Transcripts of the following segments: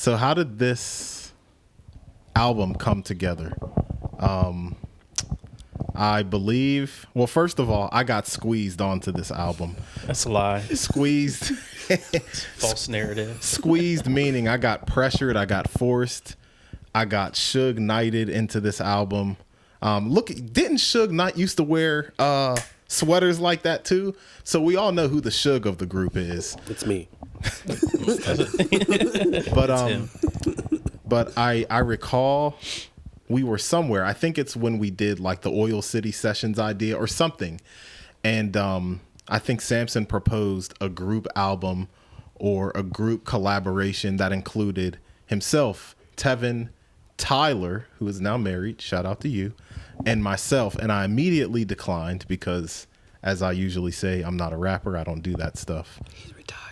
So how did this album come together? I believe, well, first of all, I got squeezed onto this album. That's a lie. Squeezed. False narrative. Squeezed meaning I got pressured, I got forced, I got Suge Knighted into this album. Look, didn't Suge Knight used to wear sweaters like that too? So we all know who the Suge of the group is. It's me. But I recall we were somewhere. I think it's when we did like the Oil City Sessions idea or something. And I think Samson proposed a group album or a group collaboration that included himself, Tevin, Tyler, who is now married, shout out to you, and myself. And I immediately declined because, as I usually say, I'm not a rapper. I don't do that stuff. He's retired.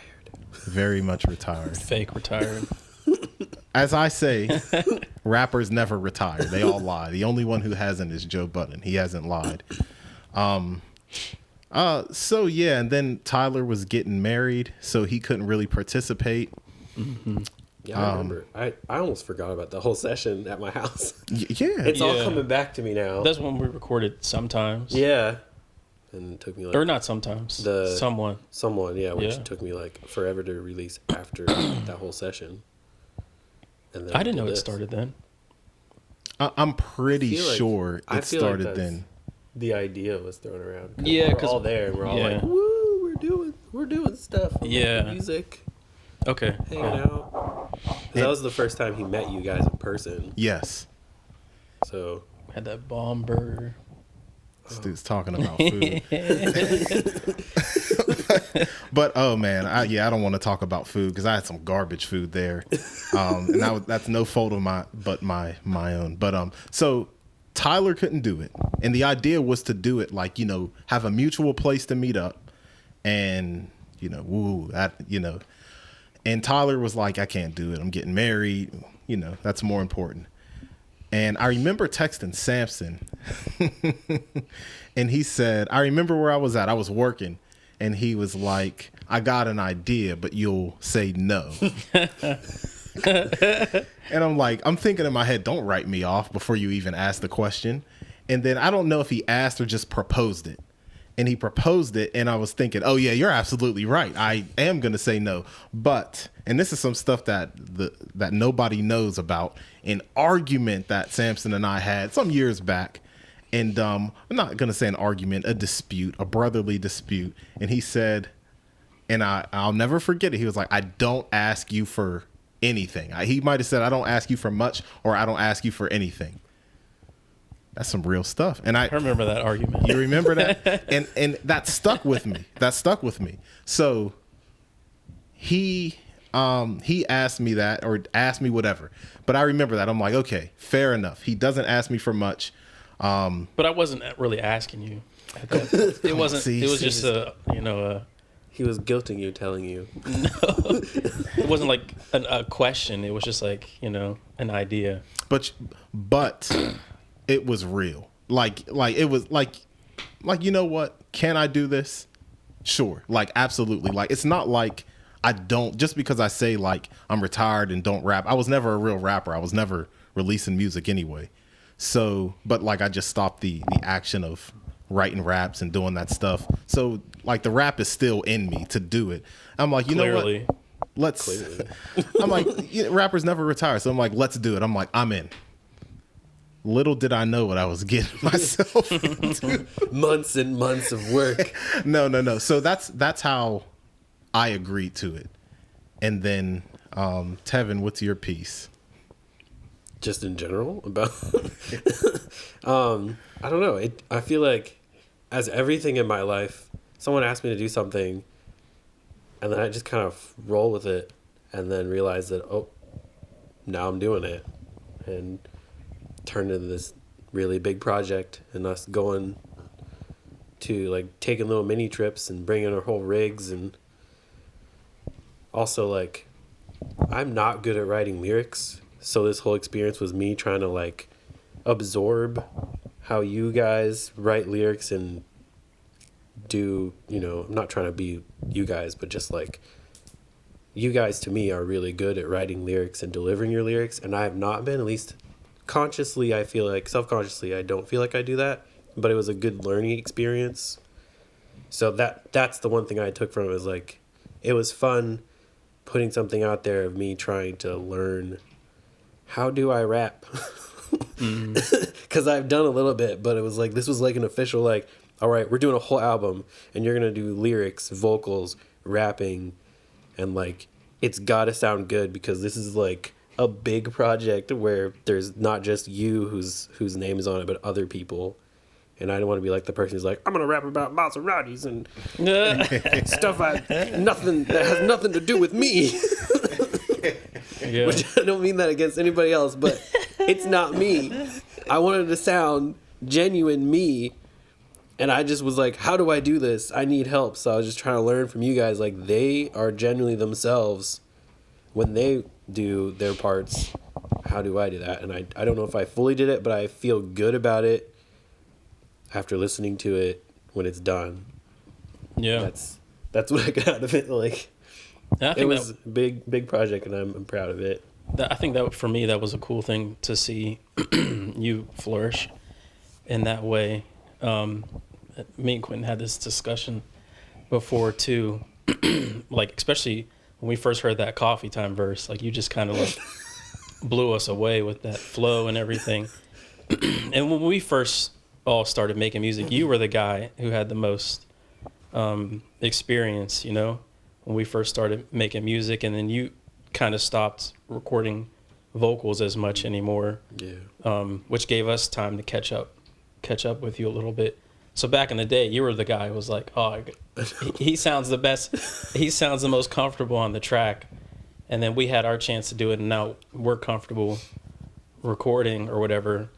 Very much retired. Fake retired. As I say, rappers never retire. They all lie. The only one who hasn't is Joe Budden. He hasn't lied. So yeah, and then Tyler was getting married, so he couldn't really participate. Mm-hmm. Yeah, I remember. I almost forgot about the whole session at my house. Yeah. It's all coming back to me now. That's when we recorded sometimes. Yeah. And it took me like... Or not sometimes. Someone, yeah, which Yeah. took me like forever to release after that whole session. And then I didn't know it this. started then. I'm pretty I feel like- sure I it feel like started that's- then. The idea was thrown around. Yeah, we're 'cause- all there and we're all yeah. like, woo, we're doing stuff. We're Yeah. making music, Okay. hanging out. 'Cause that was the first time he met you guys in person. Yes. So Had that bomb burger. This dude's talking about food. But oh man, I don't want to talk about food because I had some garbage food there, and that's no fault of my own. But so Tyler couldn't do it, and the idea was to do it like have a mutual place to meet up, and and Tyler was like, I can't do it. I'm getting married. That's more important. And I remember texting Samson and he said, I remember where I was at. I was working and he was like, I got an idea, but you'll say no. And I'm thinking in my head, don't write me off before you even ask the question. And then I don't know if he asked or just proposed it. And he proposed it, and I was thinking, oh, yeah, you're absolutely right. I am going to say no. But, and this is some stuff that nobody knows about, an argument that Samson and I had some years back. And I'm not going to say an argument, a dispute, a brotherly dispute. And he said, and I'll never forget it. He was like, I don't ask you for anything. He might have said, I don't ask you for much, or I don't ask you for anything. That's some real stuff. And I remember that argument. You remember that? and that stuck with me. So he asked me that or asked me whatever. But I remember that. I'm like, okay, fair enough. He doesn't ask me for much. But I wasn't really asking you. It wasn't. It was just he was guilting you, telling you. No, it wasn't like a question. It was just like an idea. But it was real. Like it was like you know what? Can I do this? Sure. Like absolutely. Like it's not like I don't, just because I say like I'm retired and don't rap. I was never a real rapper. I was never releasing music anyway. So, but like I just stopped the action of writing raps and doing that stuff. So like the rap is still in me to do it. I'm like, you know what? Let's. I'm like, rappers never retire. So I'm like, let's do it. I'm like, I'm in. Little did I know what I was getting myself into. Months and months of work. No. So that's how I agreed to it. And then, Tevin, what's your piece? Just in general about, I don't know. I feel like as everything in my life, someone asked me to do something and then I just kind of roll with it and then realize that, oh, now I'm doing it. And turned into this really big project and us going to like taking little mini trips and bringing our whole rigs. And also like I'm not good at writing lyrics, so this whole experience was me trying to like absorb how you guys write lyrics and do, I'm not trying to be you guys, but just like you guys to me are really good at writing lyrics and delivering your lyrics, and I have not been, at least consciously. I feel like self-consciously I don't feel like I do that, but it was a good learning experience. So that's the one thing I took from it, was like it was fun putting something out there of me trying to learn how do I rap. Because I've done a little bit, but it was like, this was like an official, like, all right, we're doing a whole album and you're gonna do lyrics, vocals, rapping, and like it's gotta sound good, because this is like a big project where there's not just you whose name is on it, but other people. And I don't want to be like the person who's like, I'm gonna rap about Maseratis and stuff that has nothing to do with me. Yeah. Which I don't mean that against anybody else, but it's not me. I wanted to sound genuine me, and I just was like, how do I do this? I need help. So I was just trying to learn from you guys. Like, they are genuinely themselves when they do their parts. How do I do that? And I don't know if I fully did it, but I feel good about it after listening to it when it's done. Yeah. That's what I got out of it. Like, And I it think was a big project, and I'm proud of it. I think that for me, that was a cool thing to see you flourish in that way. Me and Quentin had this discussion before too, like especially when we first heard that Coffee Time verse, like you just kind of like blew us away with that flow and everything. And when we first all started making music, you were the guy who had the most experience, you know, when we first started making music, and then you kind of stopped recording vocals as much anymore. Yeah. Which gave us time to catch up with you a little bit. So back in the day, you were the guy who was like, oh, he sounds the best. He sounds the most comfortable on the track. And then we had our chance to do it, and now we're comfortable recording or whatever.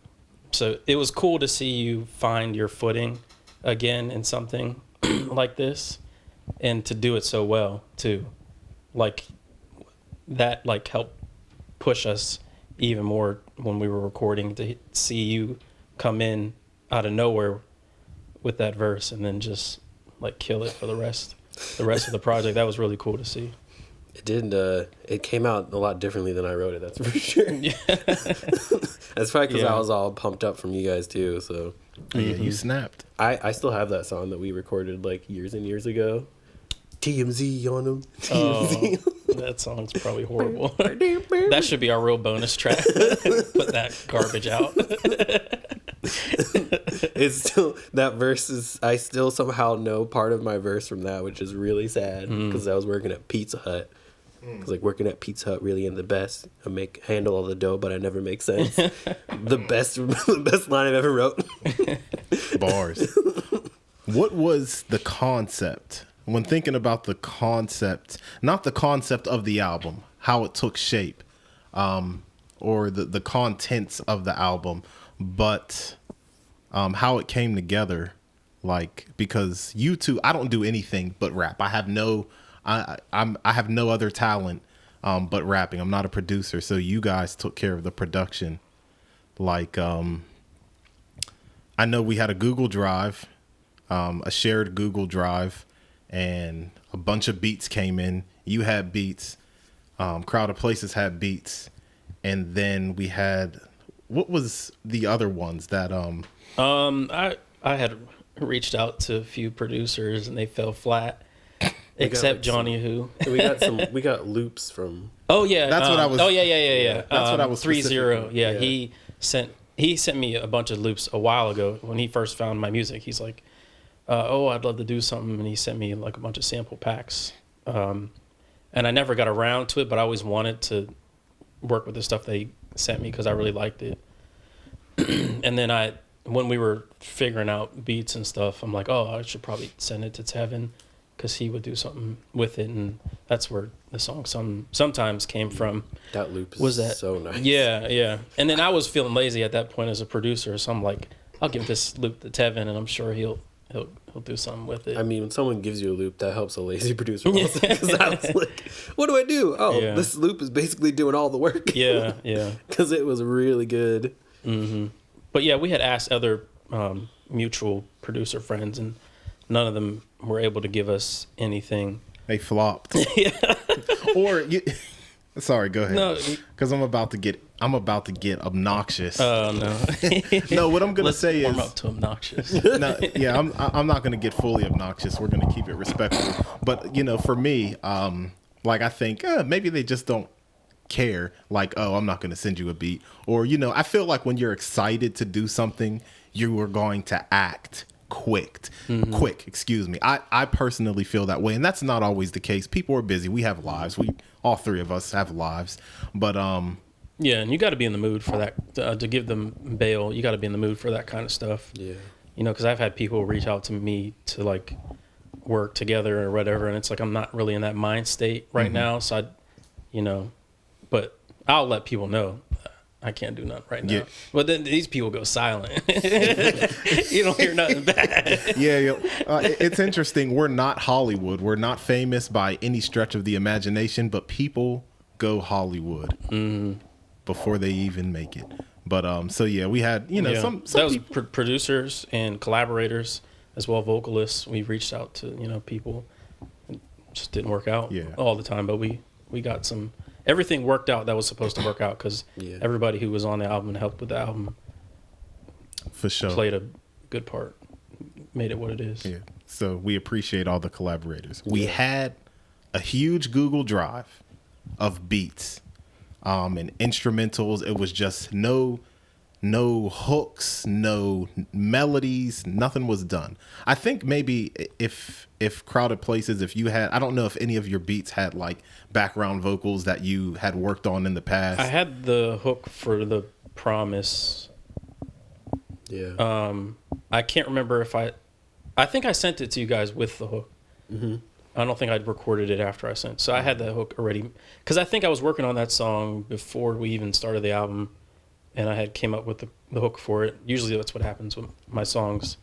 So it was cool to see you find your footing again in something like this, and to do it so well too. Like that, like helped push us even more when we were recording, to see you come in out of nowhere with that verse and then just like kill it for the rest of the project. That was really cool to see. It did. It came out a lot differently than I wrote it. That's for sure. Yeah. That's probably because Yeah. I was all pumped up from you guys too. So Yeah, you snapped. I still have that song that we recorded like years and years ago. TMZ on them. Oh, that song's probably horrible. That should be our real bonus track. Put that garbage out. It's still, that verse is, I still somehow know part of my verse from that, which is really sad, because I was working at Pizza Hut. Because like working at Pizza Hut really ain't the best. I handle all the dough, but I never make sense. the best line I've ever wrote. Bars. What was the concept when thinking about the concept? Not the concept of the album, how it took shape, or the contents of the album, but how it came together. Like, because you two, I don't do anything but rap. I have no other talent but rapping. I'm not a producer, so you guys took care of the production. Like, I know we had a Google Drive, a shared Google Drive, and a bunch of beats came in. You had beats, Crowd of Places had beats, and then we had, what was the other ones that I had reached out to a few producers and they fell flat, except like Johnny Who. We got loops from. Oh yeah, That's what I was- Oh yeah. That's what I was 3-0. Yeah, yeah. he sent me a bunch of loops a while ago when he first found my music. He's like, "Oh, I'd love to do something," and he sent me like a bunch of sample packs. And I never got around to it, but I always wanted to work with the stuff they sent me because I really liked it. And then when we were figuring out beats and stuff, I'm like, oh, I should probably send it to Tevin because he would do something with it, and that's where the song sometimes came from. That loop Was is that so nice. Yeah. And then I was feeling lazy at that point as a producer, so I'm like, I'll give this loop to Tevin, and I'm sure he'll do something with it. I mean, when someone gives you a loop, that helps a lazy producer also. Because I was like, what do I do? Oh, Yeah. this loop is basically doing all the work. yeah. Because it was really good. But yeah, we had asked other mutual producer friends, and none of them were able to give us anything. They flopped. Or you. Sorry, go ahead. No, because I'm about to get obnoxious. oh no. No, what I'm gonna Let's say warm is, up to obnoxious. no, yeah, I'm not gonna get fully obnoxious. We're gonna keep it respectful. But for me, like I think maybe they just don't care. Like, oh, I'm not gonna send you a beat, or I feel like when you're excited to do something, you are going to act quick. Excuse me. I personally feel that way, and that's not always the case. People are busy. We have lives. All three of us have lives, but yeah, and you got to be in the mood for that to give them bail. You got to be in the mood for that kind of stuff. Yeah. Because I've had people reach out to me to like work together or whatever, and it's like I'm not really in that mind state right now. So but I'll let people know I can't do nothing right now. Yeah. But then these people go silent. You don't hear nothing bad. Yeah, it's interesting. We're not Hollywood. We're not famous by any stretch of the imagination, but people go Hollywood before they even make it. But so yeah, we had some that was people. producers and collaborators as well, vocalists. We reached out to people. It just didn't work out all the time, but we got some. Everything worked out that was supposed to work out because everybody who was on the album and helped with the album For sure. played a good part, made it what it is. Yeah. So we appreciate all the collaborators. We had a huge Google Drive of beats and instrumentals. It was just no hooks, no melodies, nothing was done. I think maybe if Crowded Places, if you had, I don't know if any of your beats had like background vocals that you had worked on in the past. I had the hook for The Promise. Yeah. I can't remember if I think I sent it to you guys with the hook. Mm-hmm. I don't think I'd recorded it after I sent. So I had the hook already because I think I was working on that song before we even started the album, and I had came up with the hook for it. Usually that's what happens with my songs.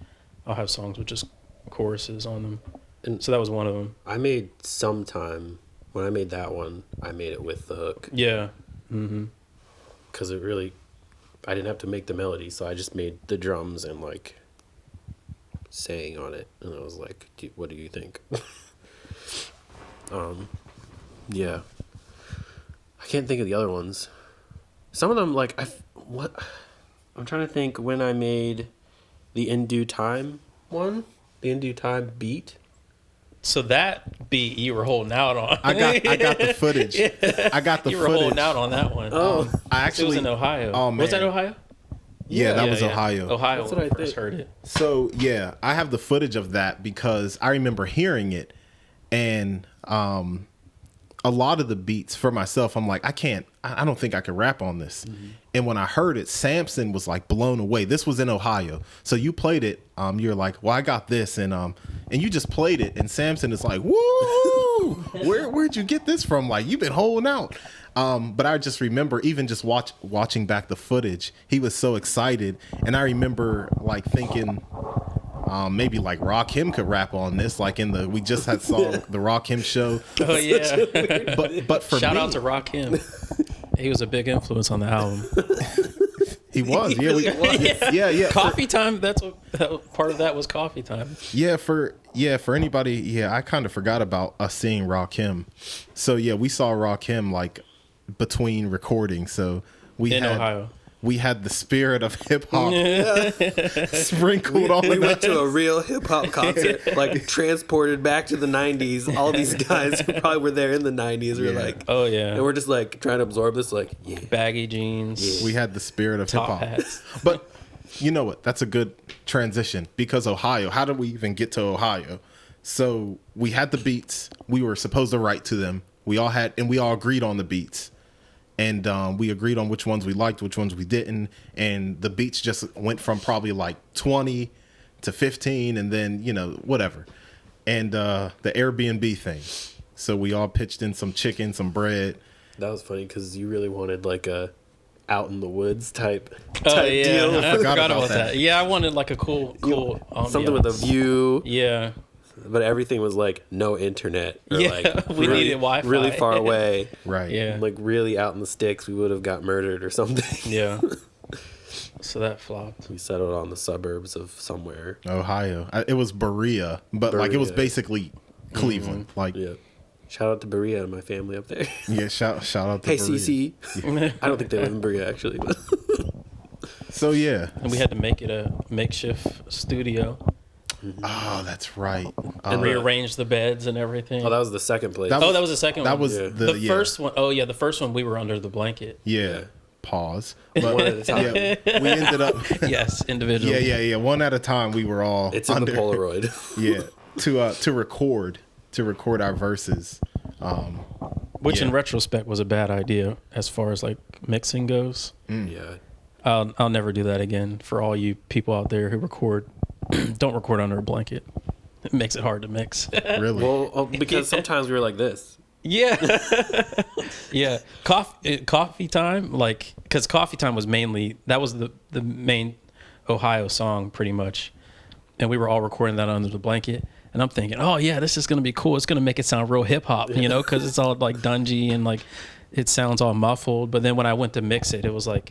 I'll have songs with just choruses on them. And so that was one of them. I made Sometime. When I made that one, I made it with the hook. Yeah. Mm-hmm. Because it really, I didn't have to make the melody, so I just made the drums and like sang on it, and I was like, "What do you think?" Yeah. I can't think of the other ones. Some of them, like I'm trying to think when I made the In Due Time one, the In Due Time beat. So that beat you were holding out on. I got the footage. Yeah. I got the you footage. were holding out on that one. Oh. I It actually was in Ohio. Oh, man. Was that Ohio? Yeah, that was Ohio. Ohio That's when what I I first think. heard it. So yeah, I have the footage of that because I remember hearing it, and a lot of the beats for myself, I'm like, I don't think I could rap on this. Mm-hmm. And when I heard it, Samson was like blown away. This was in Ohio, so you played it. You're like, well, I got this, and you just played it, and Samson is like, woo, where'd you get this from? Like, you've been holding out. But I just remember even just watching back the footage, he was so excited, and I remember like thinking, maybe like Rakim could rap on this. Like we just had song the Rakim show. Oh yeah. But for Shout me, out to Rakim. He was a big influence on the album. he was. Yeah. Coffee time. That's what part of that was. Coffee time. For anybody, yeah, I kind of forgot about us seeing Rakim. So yeah, we saw Rakim like between recordings. So we In had Ohio. we had the spirit of hip hop sprinkled on. We went to a real hip hop concert, like transported back to the 90s. All these guys who probably were there in the 90s were Yeah. like, Oh yeah. and we're just like trying to absorb this, like, yeah. Baggy jeans. We had the spirit of hip Top hop. hats. But you know what? That's a good transition because Ohio. How did we even get to Ohio? So we had the beats. We were supposed to write to them. We all agreed on the beats. And we agreed on which ones we liked, which ones we didn't. And the beats just went from probably like 20 to 15 and then, whatever. And the Airbnb thing. So we all pitched in some chicken, some bread. That was funny because you really wanted like a out in the woods type Oh yeah. deal. I forgot about about that. that. Yeah, I wanted like a cool Something with a ambiance. view, Yeah. but everything was like no internet. Or Yeah, like we needed Wi-Fi. really far away. Right. Yeah. Like really out in the sticks, we would have got murdered or something. Yeah. So that flopped. We settled on the suburbs of somewhere. Ohio. It was Berea, but like it was Berea. basically Cleveland. Like, Yeah. Shout out to Berea and my family up there. Yeah, shout out to Hey, Berea. CC. I don't think they live in Berea, actually. But So yeah. And we had to make it a makeshift studio Oh, that's right. and rearrange the beds and everything. oh, that was the second place. That Oh, that was the second That one. was Yeah. the, the yeah, first one. Oh yeah, the first one we were under the blanket. Yeah. Pause. One at a time. Yeah, we ended up. Yes, individual. Yeah. One at a time. We were all. It's in the Polaroid. Yeah, to record our verses. Which in Yeah. retrospect was a bad idea as far as like mixing goes. Yeah. I'll never do that again. For all you people out there who record, don't record under a blanket. It makes it hard to mix. Really. Well, because sometimes we were like this. Yeah, yeah. Coffee time, like, because coffee time was mainly that was the main Ohio song pretty much, and we were all recording that under the blanket. And I'm thinking, oh yeah, this is gonna be cool. It's gonna make it sound real hip hop, you know, because it's all like dungy and like it sounds all muffled. But then when I went to mix it, it was like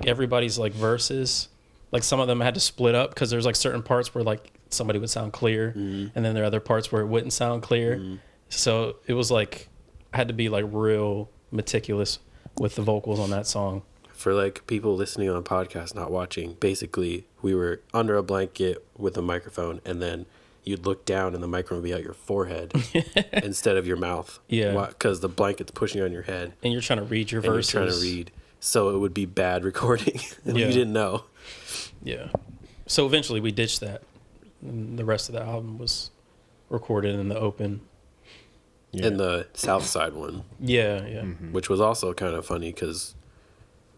everybody's like verses, like some of them had to split up because there's like certain parts where like somebody would sound clear, and then there are other parts where it wouldn't sound clear. So it was like I had to be like real meticulous with the vocals on that song. For like people listening on a podcast, not watching, basically we were under a blanket with a microphone, and then you'd look down and the microphone would be at your forehead instead of your mouth. Yeah. Because the blanket's pushing on your head And you're trying to read your and verses. you're trying to read. So it would be bad recording. And Yeah. you didn't know. Yeah. So eventually we ditched that. And the rest of the album was recorded in the open. Yeah. And the South Side one, Yeah, yeah. which was also kind of funny because,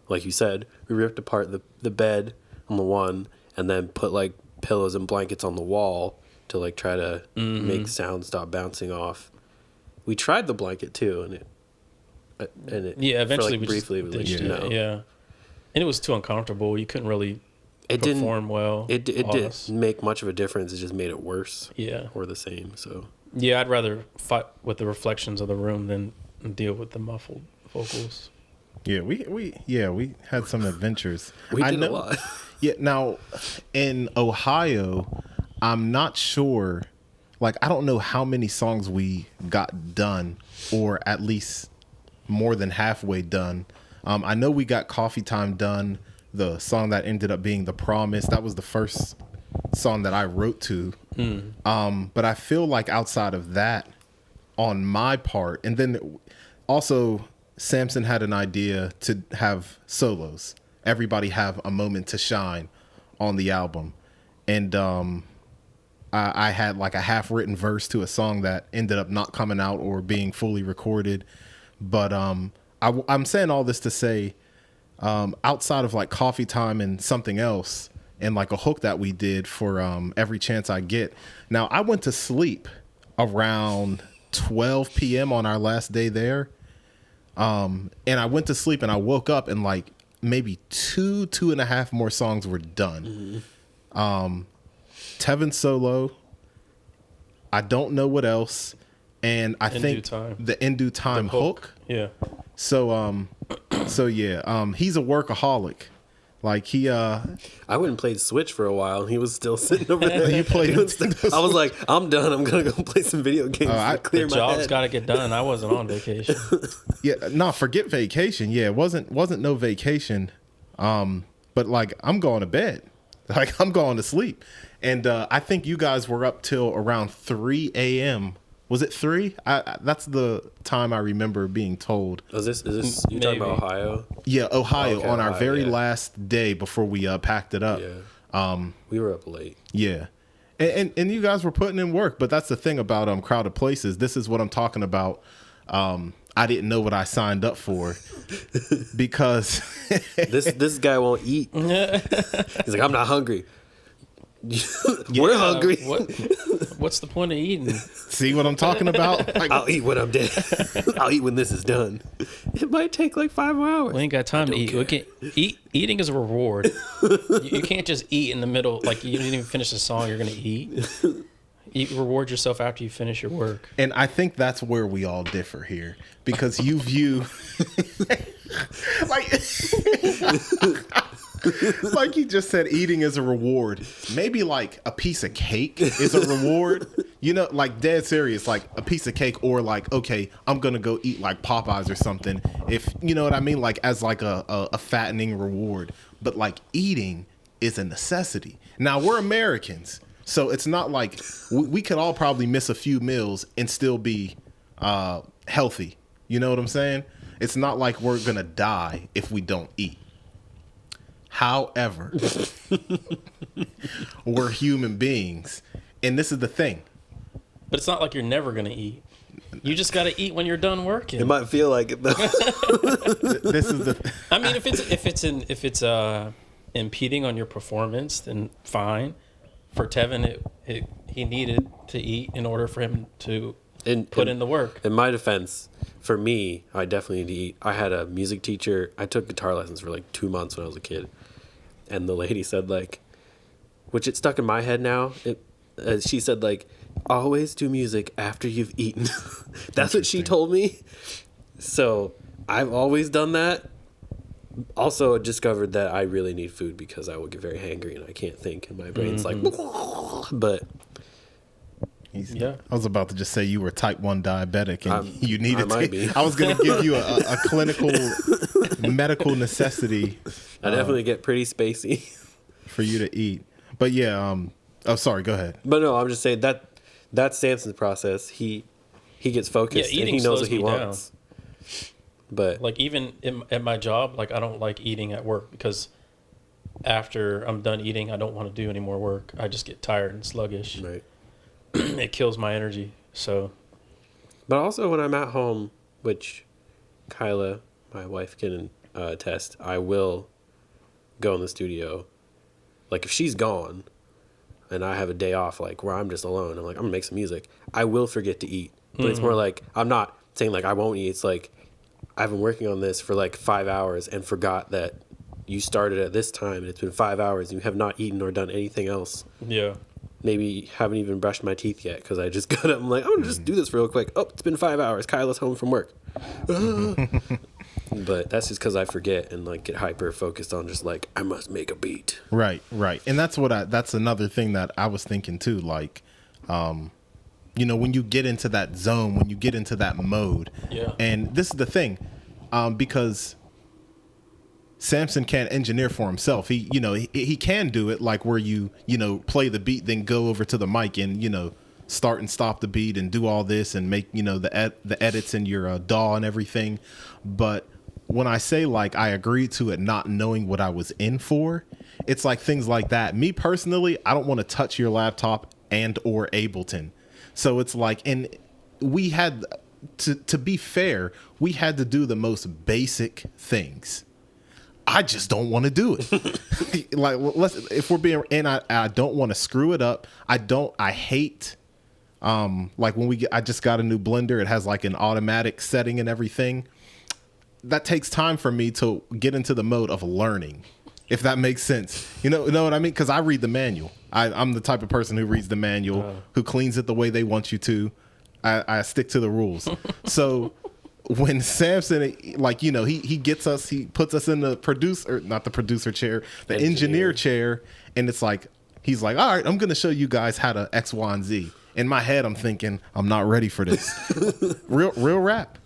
like you said, we ripped apart the bed on the one and then put like pillows and blankets on the wall to like try to make sound stop bouncing off. We tried the blanket too, and it Yeah, eventually for like we briefly just we ditched let you it. know. Yeah. And it was too uncomfortable. You couldn't really It didn't perform well. It on didn't us. make much of a difference. It just made it worse Yeah. or the same. So Yeah, I'd rather fight with the reflections of the room than deal with the muffled vocals. Yeah, we had some adventures. we I did know, a lot. Yeah, now in Ohio, I'm not sure. Like, I don't know how many songs we got done, or at least more than halfway done. I know we got Coffee Time done. The song that ended up being The Promise, that was the first song that I wrote to. But I feel like outside of that, on my part, and then also Samson had an idea to have solos. Everybody have a moment to shine on the album. And I had like a half-written verse to a song that ended up not coming out or being fully recorded. But I'm saying all this to say, outside of like Coffee Time and something else, and like a hook that we did for Every Chance I Get. Now, I went to sleep around 12 p.m. on our last day there. And I went to sleep and I woke up and like maybe two and a half more songs were done. Tevin solo. I don't know what else. And I In think Due Time. the In Due Time hook. Yeah. So yeah, he's a workaholic. Like he I went and played Switch for a while, and he was still sitting over there. You played He was still- I was like, I'm done. I'm gonna go play some video games to clear The my job's head. got to get done. I wasn't on vacation. yeah, no, forget vacation. Yeah, it wasn't no vacation. But like I'm going to bed. Like I'm going to sleep. And I think you guys were up till around 3 a.m. Was it 3? That's the time I remember being told. Is this you talking about Maybe. Ohio? Yeah, Ohio, Okay, on our Ohio, very yeah. last day before we packed it up. Yeah. We were up late. Yeah. And you guys were putting in work, but that's the thing about Crowded Places. This is what I'm talking about. I didn't know what I signed up for because This guy won't eat. He's like, I'm not hungry. We're hungry. What's the point of eating? see what I'm talking about? Like, I'll eat when I'm dead. I'll eat when this is done. It might take like 5 more hours. We ain't got time to eat. We can't eat. Eating is a reward. You can't just eat in the middle. Like you didn't even finish the song. You're gonna eat. You reward yourself after you finish your work. and I think that's where we all differ here because you view like like you just said, eating is a reward. Maybe like a piece of cake is a reward. You know, like dead serious, like a piece of cake, or like, okay, I'm gonna go eat like Popeyes or something. If you know what I mean, like as like a fattening reward. But like eating is a necessity. Now we're Americans, so it's not like we could all probably miss a few meals and still be healthy. You know what I'm saying? It's not like we're gonna die if we don't eat. However, we're human beings, and this is the thing. But it's not like you're never gonna eat. You just got to eat when you're done working. It might feel like it though. This is the. I mean, if it's impeding on your performance, then fine. For Tevin, he needed to eat in order for him to put in the work. In my defense, for me, I definitely need to eat. I had a music teacher. I took guitar lessons for like 2 months when I was a kid, and the lady said like, which it stuck in my head now. She said like, always do music after you've eaten. That's what she told me. So I've always done that. Also discovered that I really need food because I will get very hangry and I can't think and my brain's like, but Yeah. I was about to just say you were type 1 diabetic and you I needed might to. be. I was going to give you a clinical medical necessity. I definitely get pretty spacey. For you to eat. But yeah, oh, sorry, go ahead. But no, I'm just saying that's Samson's process. He gets focused and he knows what he wants. But Like even at my job, like I don't like eating at work because after I'm done eating, I don't want to do any more work. I just get tired and sluggish. right. It kills my energy. So But also when I'm at home, which Kyla, my wife, can attest, I will go in the studio. Like if she's gone and I have a day off, like where I'm just alone, I'm like, I'm gonna make some music. I will forget to eat. But it's more like, I'm not saying like I won't eat. It's like, I've been working on this for like 5 hours and forgot that you started at this time and it's been 5 hours and you have not eaten or done anything else. yeah. Maybe haven't even brushed my teeth yet because I just got up. I'm like, I'm gonna just do this real quick. Oh, it's been 5 hours. Kyla's home from work. But that's just because I forget and like get hyper focused on just like, I must make a beat. Right. And that's that's another thing that I was thinking too. Like, you know, when you get into that zone, when you get into that mode. Yeah. And this is the thing, because Samson can't engineer for himself. He, you know, he can do it like where you know, play the beat, then go over to the mic and, you know, start and stop the beat and do all this and make, you know, the edits in your DAW and everything. But when I say like I agreed to it not knowing what I was in for, it's like things like that. Me personally, I don't want to touch your laptop and or Ableton. So it's like, and we had to be fair, we had to do the most basic things. I just don't want to do it. Like, if we're being, and I don't want to screw it up. I hate, like when I just got a new blender, it has like an automatic setting and everything. That takes time for me to get into the mode of learning, if that makes sense. You know what I mean? Because I read the manual. I'm the type of person who reads the manual, who cleans it the way they want you to. I stick to the rules. So when Samson, like, you know, he gets us, he puts us in the not the producer chair, the engineer chair. And it's like, he's like, all right, I'm going to show you guys how to X, Y, and Z. In my head, I'm thinking, I'm not ready for this. real rap.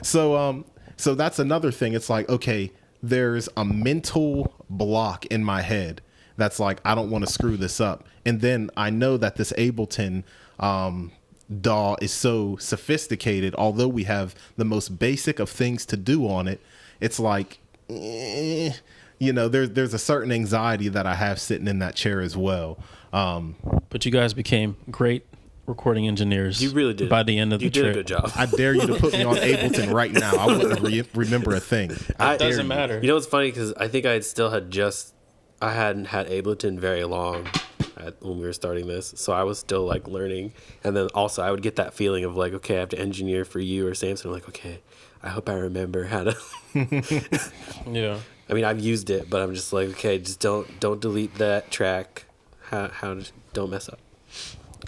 So that's another thing. It's like, okay, there's a mental block in my head that's like, I don't want to screw this up. And then I know that this Ableton DAW is so sophisticated, although we have the most basic of things to do on it. It's like, you know, there's a certain anxiety that I have sitting in that chair as well. But you guys became great recording engineers. You really did. By the end of the trip. You did a good job. I dare you to put me on Ableton right now. I wouldn't remember a thing. It doesn't matter. You know what's funny? Because I think I hadn't had Ableton very long when we were starting this. So I was still like learning. And then also I would get that feeling of like, okay, I have to engineer for you or Samson. I'm like, okay, I hope I remember how to. Yeah. I mean, I've used it, but I'm just like, okay, just don't delete that track. Don't mess up.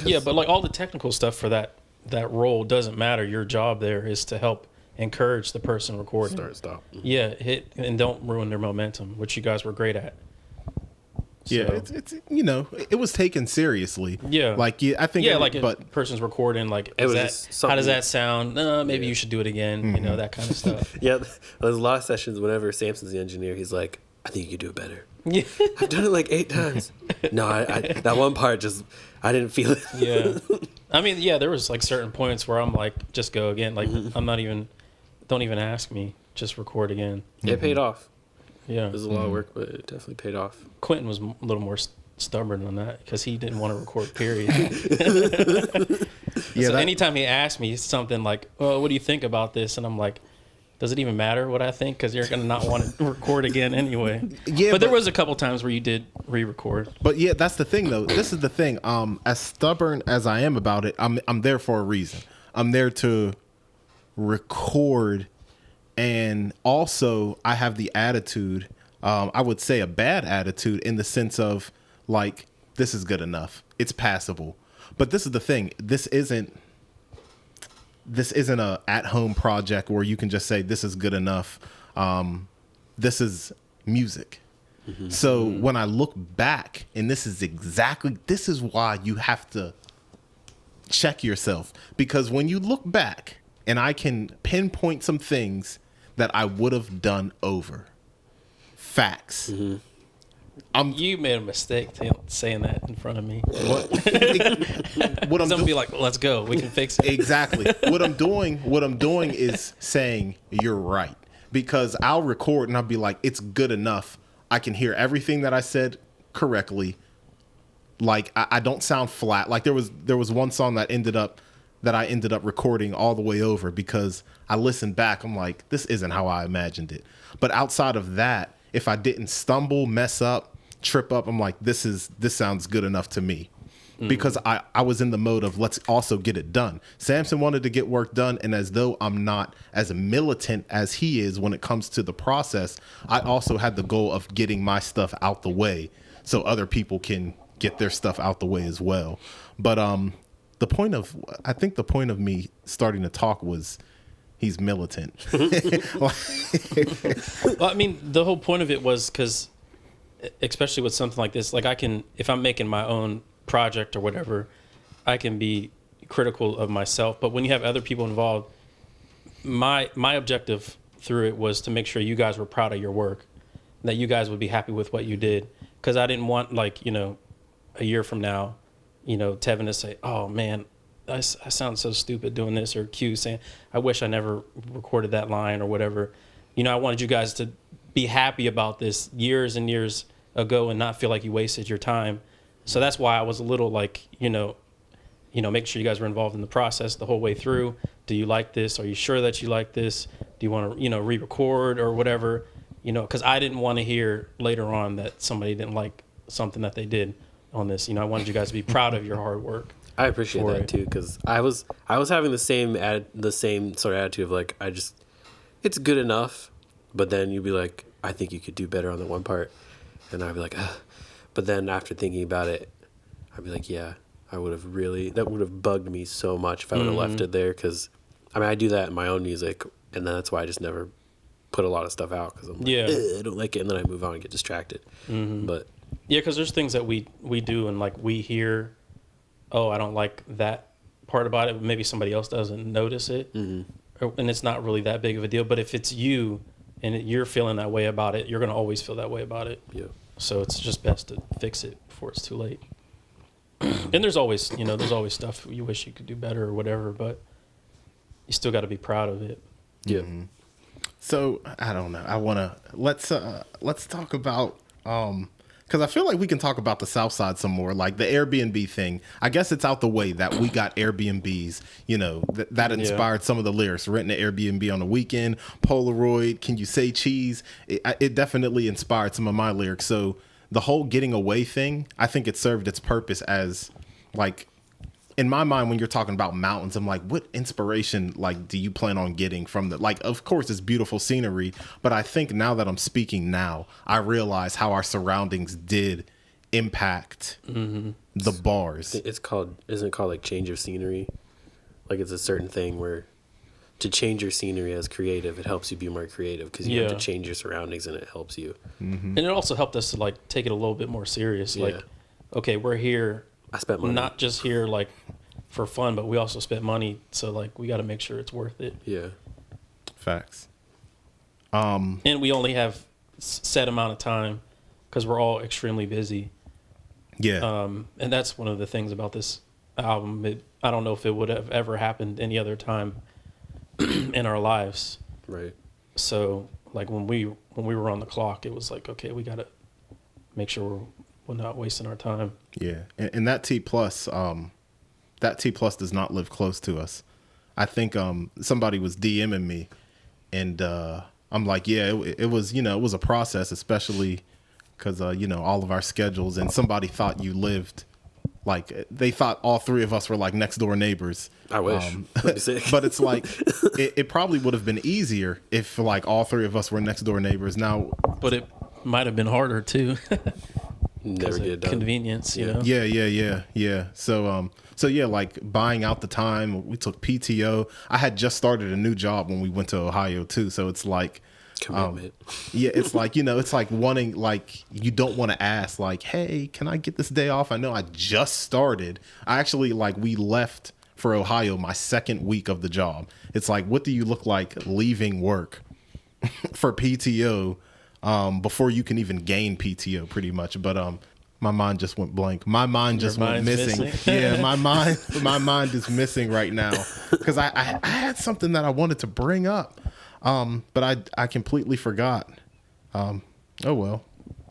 Yeah, but like all the technical stuff for that role doesn't matter. Your job there is to help encourage the person recording. Stop. Yeah, hit and don't ruin their momentum, which you guys were great at. Yeah, So, it's you know, it was taken seriously. Yeah. like I think. yeah, like a but person's recording, like, It was that, just how does something- that sound? Maybe you should do it again. You know, that kind of stuff. Yeah, there's a lot of sessions whenever Samson's the engineer, he's like, I think you could do it better. Yeah. I've done it like 8 times. No, I that one part just, I didn't feel it. Yeah. I mean, yeah, there was like certain points where I'm like, just go again. Like, I'm not even, don't even ask me. Just record again. It paid off. Yeah. It was a lot of work, but it definitely paid off. Quentin was a little more stubborn on that because he didn't want to record, period. yeah, So that- anytime he asked me something like, "Oh, what do you think about this?" and I'm like, "Does it even matter what I think? Because you're gonna not want to record again anyway." Yeah, but there was a couple times where you did re-record. But yeah, that's the thing though. This is the thing. As stubborn as I am about it, I'm there for a reason. I'm there to record, and also I have the attitude. I would say a bad attitude in the sense of like, this is good enough. It's passable. But this is the thing. This isn't a at-home project where you can just say this is good enough. This is music. So when I look back, and this is why you have to check yourself, because when you look back, and I can pinpoint some things that I would have done over. Facts. You made a mistake saying that in front of me. What I'm I'm gonna doing, be like, "Let's go. We can fix it." exactly. What I'm doing is saying you're right, because I'll record and I'll be like, it's good enough. I can hear everything that I said correctly. Like I don't sound flat. Like there was one song that I ended up recording all the way over because I listened back. I'm like, this isn't how I imagined it. But outside of that, if I didn't stumble, mess up, trip up, I'm like, this sounds good enough to me. Because I was in the mode of let's also get it done. Samson wanted to get work done, and as though I'm not as militant as he is when it comes to the process, I also had the goal of getting my stuff out the way so other people can get their stuff out the way as well. But I think the point of me starting to talk was he's militant. Well, I mean, the whole point of it was because, especially with something like this, like if I'm making my own project or whatever, I can be critical of myself. But when you have other people involved, my objective through it was to make sure you guys were proud of your work, that you guys would be happy with what you did. Because I didn't want, like, a year from now, Tevin to say, "Oh man, I sound so stupid doing this," or Q saying, "I wish I never recorded that line," or whatever. I wanted you guys to be happy about this years and years ago and not feel like you wasted your time. So that's why I was a little like, make sure you guys were involved in the process the whole way through. Do you like this? Are you sure that you like this? Do you want to, re-record or whatever? Because I didn't want to hear later on that somebody didn't like something that they did on this. I wanted you guys to be proud of your hard work. I appreciate for that it. too, because I was having the same sort of attitude of like, it's good enough, but then you'd be like, I think you could do better on that one part, and I'd be like, ugh. But then after thinking about it, I'd be like, yeah, that would have bugged me so much if I would have left it there, because I do that in my own music, and then that's why I just never put a lot of stuff out, because I'm like, I don't like it, and then I move on and get distracted. But Yeah, because there's things that we do and like we hear, oh, I don't like that part about it, but maybe somebody else doesn't notice it, and it's not really that big of a deal. But if it's you and you're feeling that way about it, you're going to always feel that way about it. yeah. So it's just best to fix it before it's too late. And there's always stuff you wish you could do better or whatever, but you still got to be proud of it. Yeah. So I don't know. I want to let's talk about because I feel like we can talk about the South Side some more, like the Airbnb thing. I guess it's out the way that we got Airbnbs. That inspired some of the lyrics. Renting an Airbnb on the weekend, Polaroid. Can you say cheese? It definitely inspired some of my lyrics. So the whole getting away thing, I think it served its purpose as like. In my mind, when you're talking about mountains, I'm like, what inspiration, like, do you plan on getting from the, like, of course it's beautiful scenery, but I think now that I'm speaking now, I realize how our surroundings did impact the bars. Isn't it called like change of scenery? Like it's a certain thing where to change your scenery as creative, it helps you be more creative because you have to Yeah. change your surroundings and it helps you. And it also helped us to like take it a little bit more serious. Like, Yeah. okay, we're here, I spent money. not just here like for fun, but we also spent money. So like, we got to make sure it's worth it. Yeah. Facts. And we only have set amount of time because we're all extremely busy. Yeah. And that's one of the things about this album. I don't know if it would have ever happened any other time in our lives. Right. So like when we were on the clock, it was like, okay, we got to make sure we're not wasting our time. Yeah, and that T plus does not live close to us. I think somebody was DMing me, and I'm like, yeah, it was it was a process, especially because all of our schedules, and somebody thought you lived like they thought all three of us were like next door neighbors. I wish. That'd be sick. But it's like it probably would have been easier if like all three of us were next door neighbors. Now, But it might have been harder too. Never get it done. Convenience, you know. Yeah. So yeah, like buying out the time. We took PTO. I had just started a new job when we went to Ohio too. So it's like, Commitment. yeah, it's like it's like wanting like you don't want to ask like, hey, can I get this day off? I know I just started. I actually like we left for Ohio my second week of the job. It's like, what do you look like leaving work for PTO? Before you can even gain PTO pretty much. But my mind just went blank. My mind just went missing. Yeah, my mind is missing right now. Because I had something that I wanted to bring up. But I completely forgot. Oh well.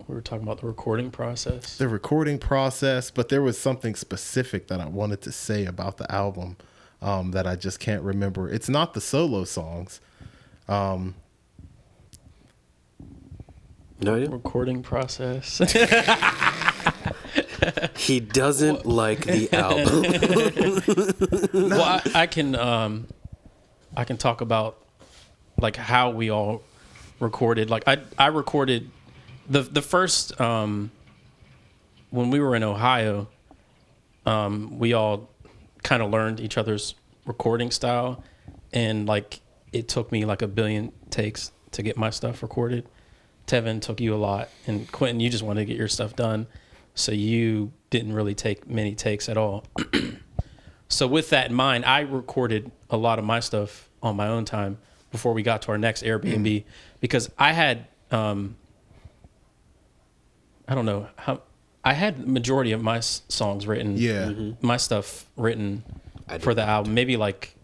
We were talking about the recording process. The recording process, but there was something specific that I wanted to say about the album that I just can't remember. It's not the solo songs. No, yeah. Recording process. He doesn't like the album. Well, I can talk about like how we all recorded. Like I recorded the first when we were in Ohio. We all kind of learned each other's recording style, and like it took me like a billion takes to get my stuff recorded. Tevin took you a lot, and Quentin, you just wanted to get your stuff done, so you didn't really take many takes at all. So with that in mind, I recorded a lot of my stuff on my own time before we got to our next Airbnb, because I had I don't know how I had the majority of my songs written, my stuff written for the album, maybe like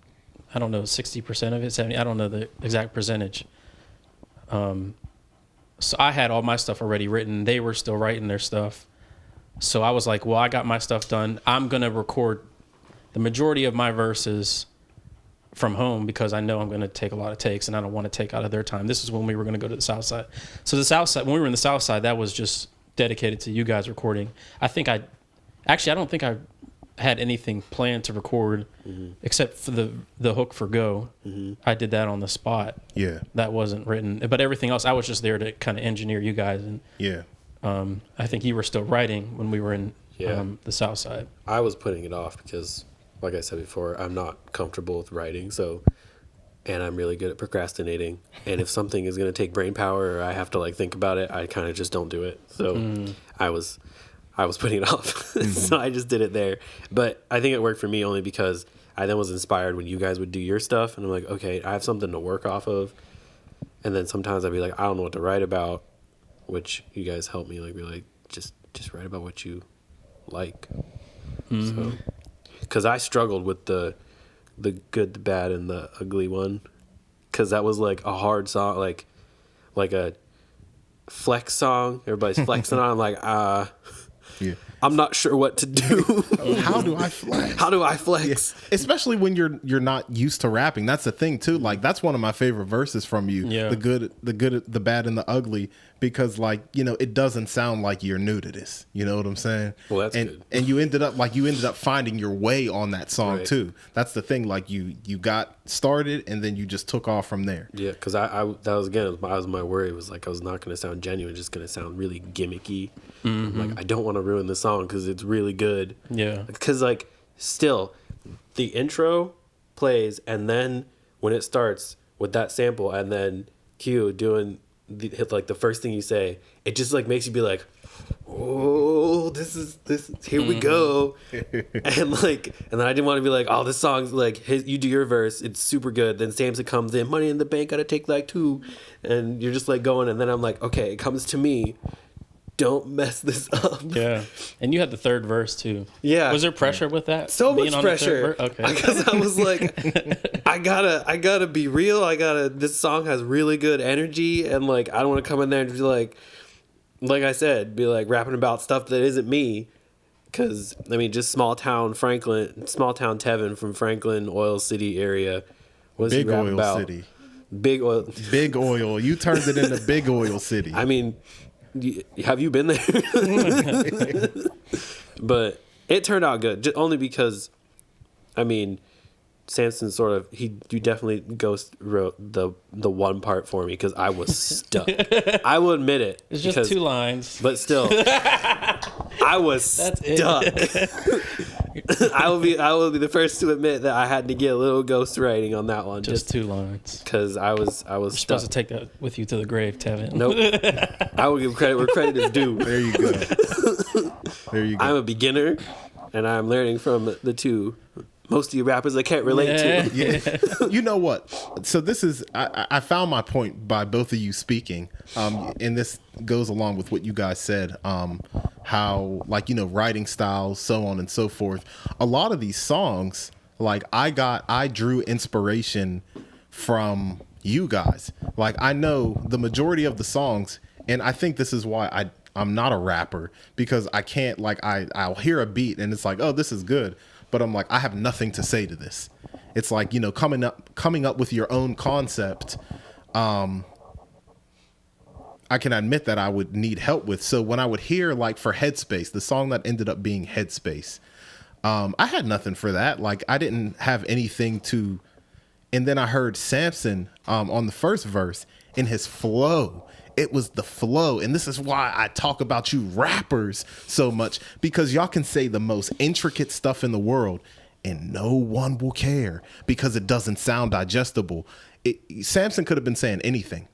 I don't know 60% of it, 70. I don't know the exact percentage. So I had all my stuff already written. They were still writing their stuff. So I was like, well, I got my stuff done. I'm going to record the majority of my verses from home because I know I'm going to take a lot of takes and I don't want to take out of their time. This is when we were going to go to the South Side. So the South Side, when we were in the South Side, that was just dedicated to you guys recording. I don't think I had anything planned to record except for the hook for Go. I did that on the spot. Yeah. That wasn't written, but everything else I was just there to kind of engineer you guys. And Yeah. I think you were still writing when we were in Yeah. the South Side. I was putting it off because, like I said before, I'm not comfortable with writing. And I'm really good at procrastinating. And if something is going to take brain power or I have to like think about it, I kind of just don't do it. So I was putting it off. So I just did it there. But I think it worked for me only because I then was inspired when you guys would do your stuff. And I'm like, okay, I have something to work off of. And then sometimes I'd be like, I don't know what to write about, which you guys help me like be like, just write about what you like. So, because I struggled with the good, the bad, and the ugly one. Because that was like a hard song, like a flex song. Everybody's flexing on. I'm like, Yeah. I'm not sure what to do. How do I flex? How do I flex? Especially when you're not used to rapping. That's the thing too. Like that's one of my favorite verses from you. Yeah. The good, the bad, and the ugly. Because like it doesn't sound like you're new to this. You know what I'm saying? Well, that's and, good. And you ended up finding your way on that song Right. too. That's the thing. Like you got started and then you just took off from there. Yeah, because I that was again, that was my worry. Was like I was not going to sound genuine, just going to sound really gimmicky. Like I don't want to ruin the song because it's really good. Yeah. Because like still, the intro plays and then when it starts with that sample and then Q doing the first thing you say, it just like makes you be like, oh, this is here we go. and then I didn't want to be like, oh, this song's like you do your verse, it's super good, then Samson comes in, Money in the Bank, gotta take like 2, and you're just like going, and then I'm like, okay, it comes to me, don't mess this up. Yeah, and you had the third verse too. Yeah. Was there pressure with that? So being much on the third pressure. Okay. Because I was like, I gotta be real. This song has really good energy, and like I don't want to come in there and be like I said, be like rapping about stuff that isn't me. Because I mean, just small town Tevin from Franklin, Oil City area. What's Big he rap Oil about? City. Big Oil. Big Oil. You turned it into Big Oil City. I mean, have you been there? But it turned out good, just only because, I mean, Samson you definitely ghost wrote the one part for me because I was stuck. I will admit it. It's just 2 lines. But still, I was stuck. I will be the first to admit that I had to get a little ghost writing on that one. Just 2 lines. Because I was You're stuck. supposed to take that with you to the grave, Tevin. Nope. I will give credit where credit is due. There you go. There you go. I'm a beginner, and I'm learning from the 2. Most of you rappers I can't relate to. Yeah. You know what? So this is, I found my point by both of you speaking. And this goes along with what you guys said. How, like, writing styles, so on and so forth. A lot of these songs, like I drew inspiration from you guys. Like I know the majority of the songs, and I think this is why I'm not a rapper, because I can't, like, I'll hear a beat and it's like, oh, this is good. But I'm like, I have nothing to say to this. It's like, coming up with your own concept. I can admit that I would need help with. So when I would hear, like, for Headspace, the song that ended up being Headspace, I had nothing for that. Like, I didn't have anything to. And then I heard Samson on the first verse, in his flow. It was the flow. And this is why I talk about you rappers so much, because y'all can say the most intricate stuff in the world and no one will care because it doesn't sound digestible. Samson could have been saying anything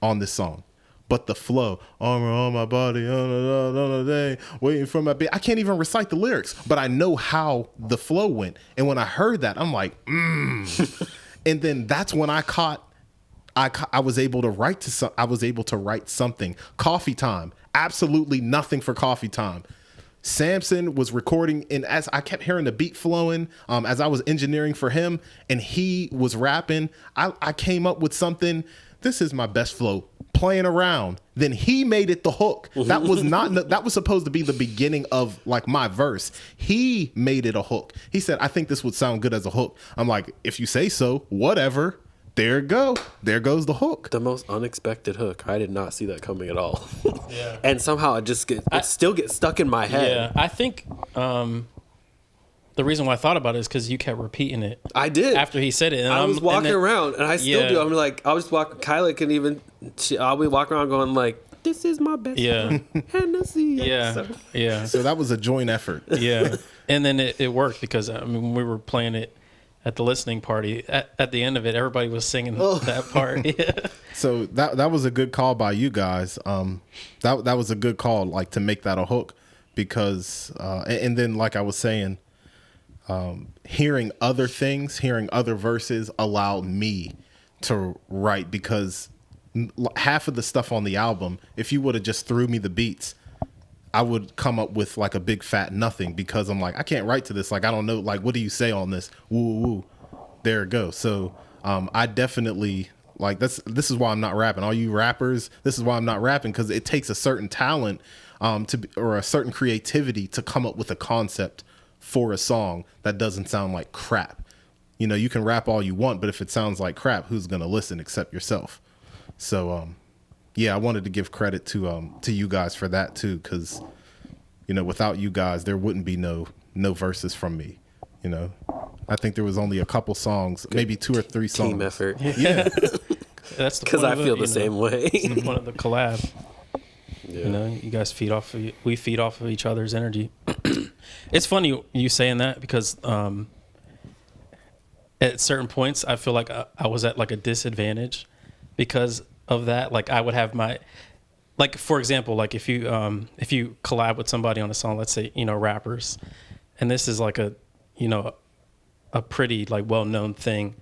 on this song, but the flow, armor on my body, on a day, waiting for my beat. I can't even recite the lyrics, but I know how the flow went. And when I heard that, I'm like, And then that's when I was able to write something. Coffee Time, absolutely nothing for Coffee Time. Samson was recording, and as I kept hearing the beat flowing, as I was engineering for him, and he was rapping, I came up with something. This is my best flow, playing around. Then he made it the hook. That was supposed to be the beginning of, like, my verse. He made it a hook. He said, I think this would sound good as a hook. I'm like, if you say so, whatever. There it go. There goes the hook. The most unexpected hook. I did not see that coming at all. Yeah. And somehow it still gets stuck in my head. Yeah, I think the reason why I thought about it is because you kept repeating it. I did. After he said it. And I was walking around, and I still do. I'm like, I'll just walk. Kyla can even, I'll be walking around going like, this is my best friend, Hennessy. Yeah. Yeah. So that was a joint effort. Yeah. And then it worked because, I mean, when we were playing it at the listening party, at the end of it, everybody was singing that part. Yeah. So that was a good call by you guys. That was a good call, like, to make that a hook, because and then, like I was saying, hearing other things, hearing other verses allowed me to write, because half of the stuff on the album, if you would have just threw me the beats, I would come up with, like, a big fat nothing, because I'm like, I can't write to this. Like, I don't know. Like, what do you say on this? Woo, woo. There it goes. So I definitely, like, this is why I'm not rapping. All you rappers, this is why I'm not rapping, because it takes a certain talent or a certain creativity to come up with a concept for a song that doesn't sound like crap. You can rap all you want, but if it sounds like crap, who's going to listen except yourself? So, yeah, I wanted to give credit to you guys for that too, because without you guys, there wouldn't be no verses from me. I think there was only a couple songs, maybe 2 or 3 songs. Team effort. Yeah, That's the Because point I of feel it, the same way. It's the point of the collab. Yeah. You guys we feed off of each other's energy. It's funny you saying that, because at certain points, I feel like I was at like a disadvantage because of that. Like I would have my, like for example, like if you collab with somebody on a song, let's say rappers, and this is like a a pretty like well known thing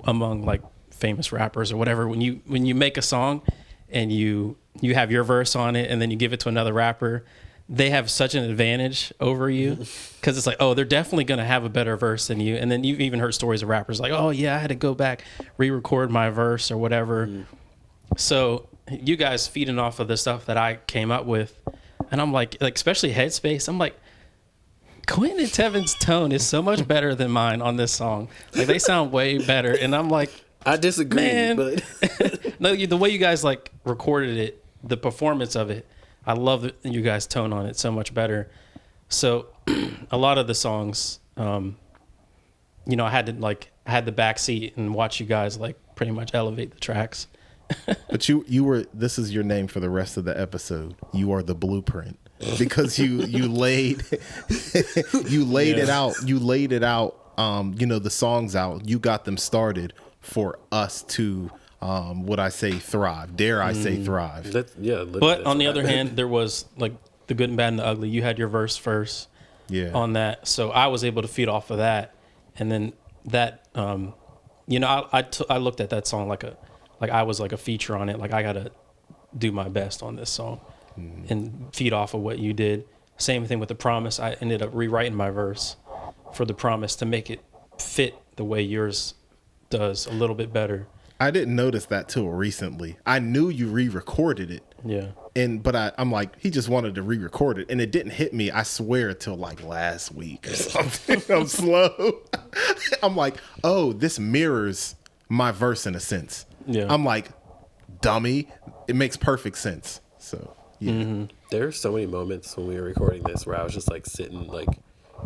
among like famous rappers or whatever. When you make a song and you have your verse on it and then you give it to another rapper, they have such an advantage over you because it's like, oh, they're definitely going to have a better verse than you. And then you've even heard stories of rappers like, oh yeah, I had to go back, re-record my verse or whatever. So you guys feeding off of the stuff that I came up with. And I'm like especially Headspace, I'm like, Quentin and Tevin's tone is so much better than mine on this song. Like they sound way better. And I'm like, I disagree, man, but no, the way you guys like recorded it, the performance of it, I love you guys' tone on it so much better. So a lot of the songs, I had the back seat and watch you guys like pretty much elevate the tracks. But you were, this is your name for the rest of the episode. You are the blueprint because you laid it out. You laid it out. The songs out. You got them started for us to, would I say thrive? Dare I say thrive? But on the other hand, there was like the good and bad and the ugly. You had your verse first, on that, so I was able to feed off of that, and then that, I looked at that song like I was like a feature on it. Like I gotta do my best on this song and feed off of what you did. Same thing with The Promise. I ended up rewriting my verse for The Promise to make it fit the way yours does a little bit better. I didn't notice that till recently. I knew you re-recorded it. Yeah. But I'm like, he just wanted to re-record it, and it didn't hit me, I swear, till like last week or something. I'm slow. I'm like, oh, this mirrors my verse in a sense. Yeah. I'm like, dummy. It makes perfect sense. So yeah. There are so many moments when we were recording this where I was just like sitting like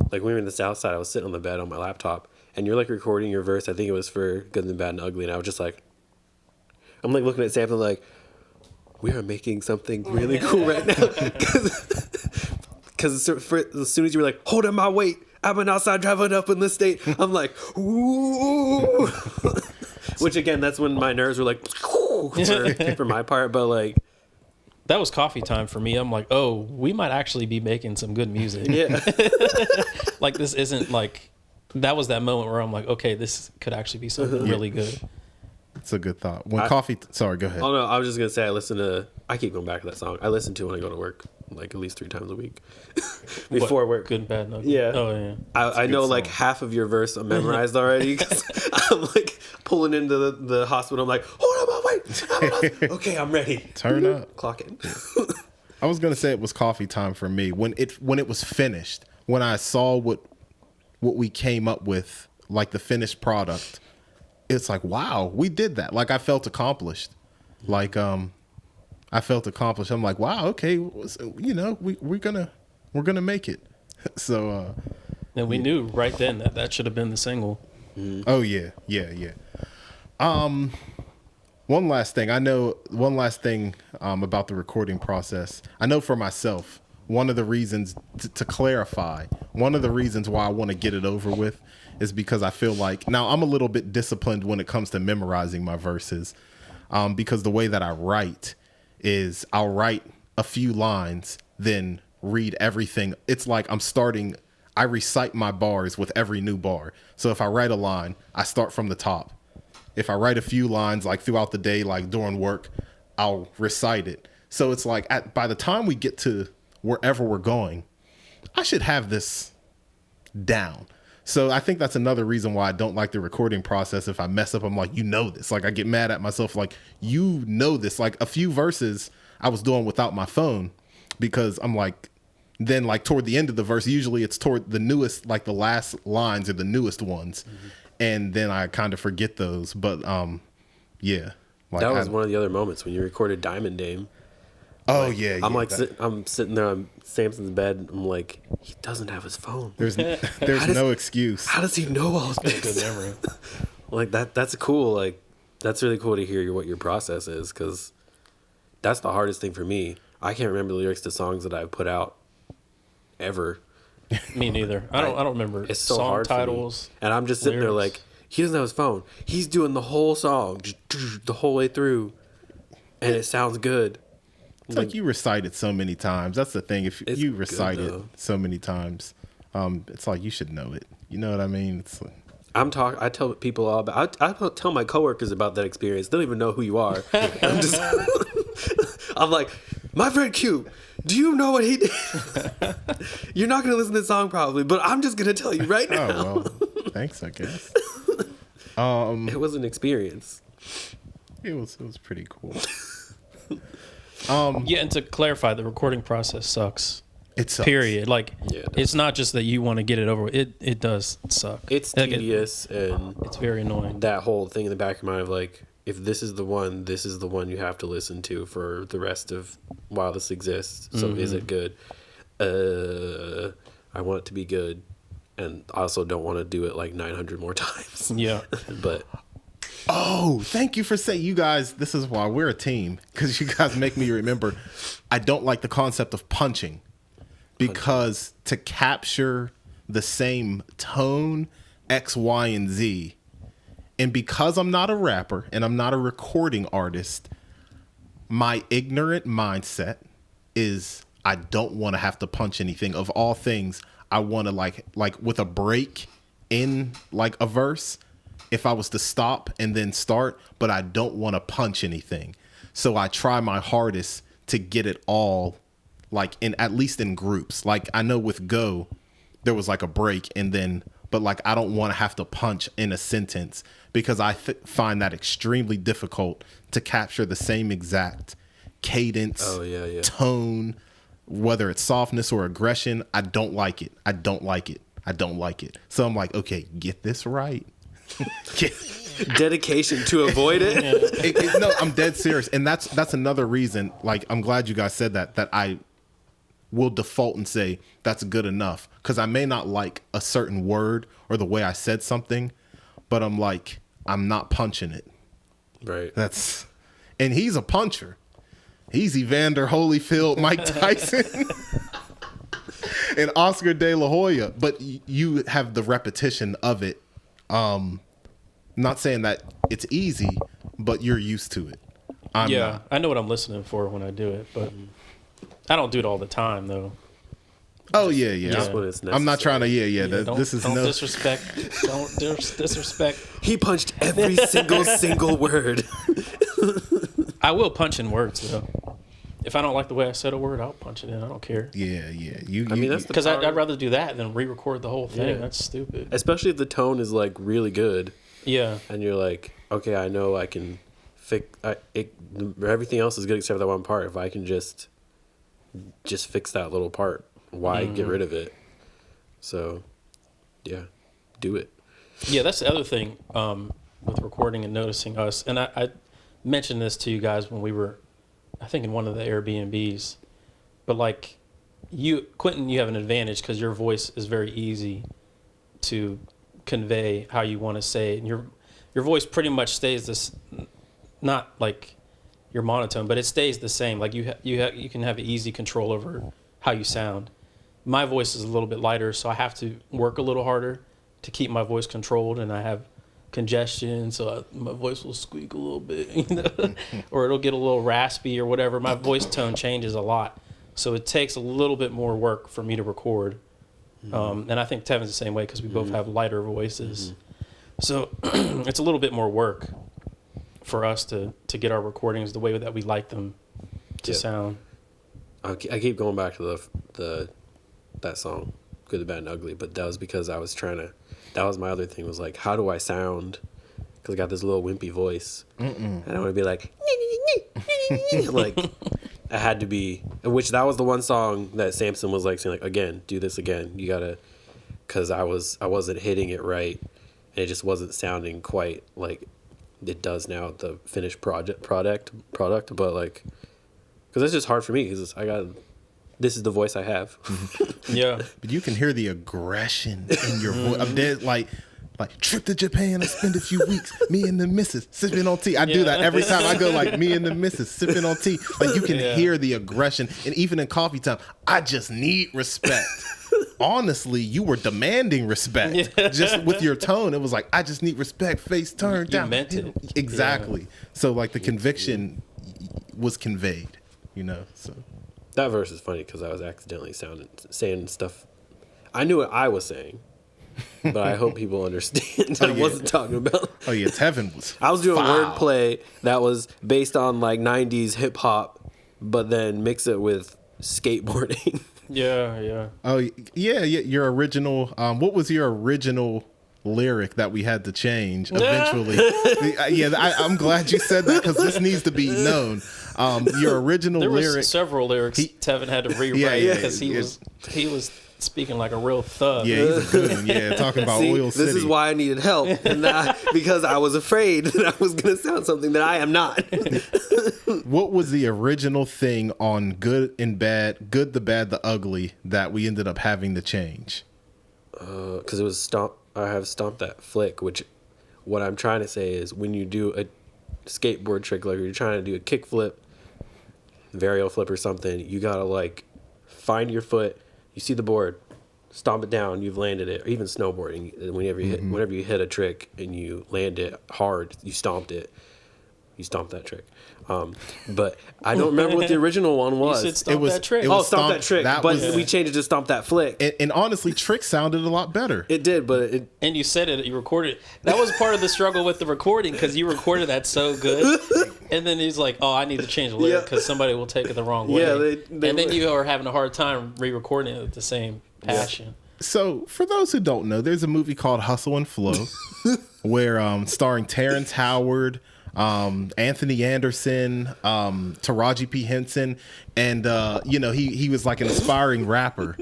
when we were in the South Side, I was sitting on the bed on my laptop, and you're like recording your verse. I think it was for Good and Bad and Ugly, and I was just like, I'm like looking at Sam like, we are making something really cool right now. Because as soon as you were like, hold on my weight, I've been outside driving up in the state, I'm like, ooh. Which again, that's when my nerves were like, for my part, but like. That was coffee time for me. I'm like, oh, we might actually be making some good music. Yeah. Like this isn't like, that was that moment where I'm like, okay, this could actually be something really good. It's a good thought. When sorry, go ahead. Oh no, I was just gonna say I keep going back to that song. I listen to it when I go to work, like at least 3 times a week. Before work. Good and Bad and Ugly. Yeah. Oh yeah. I know like half of your verse I'm memorized already. Cause I'm like pulling into the hospital. I'm like, hold on, wait. Okay, I'm ready. Turn up. Clock it. I was gonna say it was coffee time for me when it was finished. When I saw what we came up with, like the finished product, it's like, wow, we did that. Like I felt accomplished. Like I felt accomplished. I'm like, wow, okay, we're gonna make it. So and we knew right then that should have been the single. Oh yeah. One last thing about the recording process. I know for myself, one of the reasons to clarify, one of the reasons why I want to get it over with is because I feel like now I'm a little bit disciplined when it comes to memorizing my verses, because the way that I write is I'll write a few lines, then read everything. It's like I recite my bars with every new bar. So if I write a line, I start from the top. If I write a few lines like throughout the day, like during work, I'll recite it. So it's like by the time we get to wherever we're going, I should have this down. So I think that's another reason why I don't like the recording process. If I mess up, I'm like, this. Like I get mad at myself, like, this. Like a few verses I was doing without my phone because I'm like, then like toward the end of the verse, usually it's toward the newest, like the last lines are the newest ones. Mm-hmm. And then I kind of forget those. But yeah. Like that was one of the other moments when you recorded Diamond Dame. Oh, like, yeah. I'm like, I'm sitting there on Samson's bed. I'm like, he doesn't have his phone. There's no excuse. How does he know all this? Good memory. Like that's cool. Like that's really cool to hear what your process is, because that's the hardest thing for me. I can't remember the lyrics to songs that I've put out ever. Me neither. I don't remember. It's so song hard titles. for me. And I'm just sitting there like, he doesn't have his phone. He's doing the whole song, just the whole way through, and it sounds good. It's like you recite it so many times. That's the thing. If It's you good, recite it though. so many times, it's like you should know it. You know what I mean? It's like, I tell people all about. I tell my coworkers about that experience. They don't even know who you are. I'm like, my friend Q. Do you know what he did? You're not gonna listen to the song probably, but I'm just gonna tell you right now. oh well, thanks, I guess. It was an experience. It was pretty cool. Yeah, and to clarify, the recording process sucks. It sucks. Period. Like, Yeah, it does. it's not just that you want to get it over with. It does suck. It's Like, tedious, and it's very annoying. that whole thing in the back of your mind of like, if this is the one you have to listen to for the rest of while this exists. So is it good? I want it to be good, and I also don't want to do it like 900 more times. Yeah. But Oh, thank you for saying, you guys, this is why we're a team, because you guys make me remember. I don't like the concept of punching, because to capture the same tone, X, Y, and Z, and because I'm not a rapper and I'm not a recording artist, my ignorant mindset is I don't want to have to punch anything. Of all things, I want to like with a break in like a verse, if I was to stop and then start, but I don't want to punch anything. So I try my hardest to get it all like in, at least in groups. Like I know with Go, there was like a break and then, but like I don't want to have to punch in a sentence because I find that extremely difficult to capture the same exact cadence, tone, whether it's softness or aggression. I don't like it. I don't like it. I don't like it. So I'm like, okay, get this right. dedication to avoid it. No, I'm dead serious. And that's another reason, like, I'm glad you guys said that I will default and say that's good enough. Because I may not like a certain word or the way I said something, but I'm like, I'm not punching it. Right. And he's a puncher. He's Evander Holyfield, Mike Tyson, and Oscar De La Hoya. But you have the repetition of it. Not saying that it's easy, but you're used to it. I'm not. I know what I'm listening for when I do it, but I don't do it all the time though. Oh yeah. Just when it's I'm not trying to. This is don't no disrespect. Don't disrespect. He punched every single word. I will punch in words though. If I don't like the way I said a word, I'll punch it in. I don't care. Yeah. I mean, that's the Because power. I'd rather do that than re-record the whole thing. Yeah. That's stupid. Especially if the tone is like really good, Yeah. and you're like, okay, I know I can fix it. Everything else is good except for that one part. If I can just fix that little part, why get rid of it? So, yeah, do it. Yeah, that's the other thing with recording and noticing us. And I mentioned this to you guys when we were, I think, in one of the Airbnbs. But like Quentin, you have an advantage because your voice is very easy to convey how you want to say it. And your voice pretty much stays this, not like your monotone, but it stays the same. Like you can have easy control over how you sound. My voice is a little bit lighter, so I have to work a little harder to keep my voice controlled, and I have congestion, so my voice will squeak a little bit, or it'll get a little raspy or whatever. My voice tone changes a lot, so it takes a little bit more work for me to record. And I think Tevin's the same way because we both have lighter voices, so it's a little bit more work for us to get our recordings the way that we like them to sound. I keep going back to that song, Good, the Bad, and Ugly, but that was because I was that was my other thing, was like, how do I sound? Because I got this little wimpy voice. And I want to be like, like, I had to be, which that was the one song that Samson was like saying, like, again, do this again. You gotta, because I wasn't hitting it right, and it just wasn't sounding quite like it does now, the finished product, but like, because it's just hard for me, because this is the voice I have. Yeah. But you can hear the aggression in your voice. I'm dead like trip to Japan, I spend a few weeks, me and the missus sipping on tea. I do that every time I go, like, me and the missus sipping on tea. Like, you can hear the aggression. And even in coffee time, I just need respect. honestly, you were demanding respect. Just with your tone, it was like, I just need respect, face turned You down. meant it. Exactly. So like the conviction was conveyed, so. That verse is funny because I was accidentally saying stuff. I knew what I was saying, but I hope people understand that I wasn't talking about. Oh yeah, Tevin was. I was doing foul. wordplay that was based on like 90s hip hop, but then mix it with skateboarding. Yeah. Oh yeah. Your original. What was your original lyric that we had to change eventually? I'm glad you said that because this needs to be known. Your original There lyric. was several lyrics Tevin had to rewrite Yeah, because he was speaking like a real thug. Yeah, he's a goon. Yeah, talking about See, Oil City. this is why I needed help, and because I was afraid that I was going to sound something that I am not. What was the original thing on Good and Bad, Good, the Bad, the Ugly that we ended up having to change? Because it was Stomp. I have Stomp That Flick, which what I'm trying to say is when you do a skateboard trick, like you're trying to do a kick flip, varial flip or something, you got to like find your foot, you see the board, stomp it down, you've landed it. Or even snowboarding, whenever you hit a trick and you land it hard, you stomped it. You stomped that trick. But I don't remember what the original one was. You said Stomp That Trick. it was Stomp That Trick. that But was- we changed it to Stomp That Flick. And honestly, Trick sounded a lot better. It did, but it And you said it, you recorded it. That was part of the struggle with the recording because you recorded that so good. And then he's like, oh, I need to change the lyric because somebody will take it the wrong way. Yeah, they and then you are having a hard time re-recording it with the same passion. So, for those who don't know, there's a movie called Hustle and Flow, where starring Terrence Howard, Anthony Anderson, Taraji P. Henson, and he was like an aspiring rapper,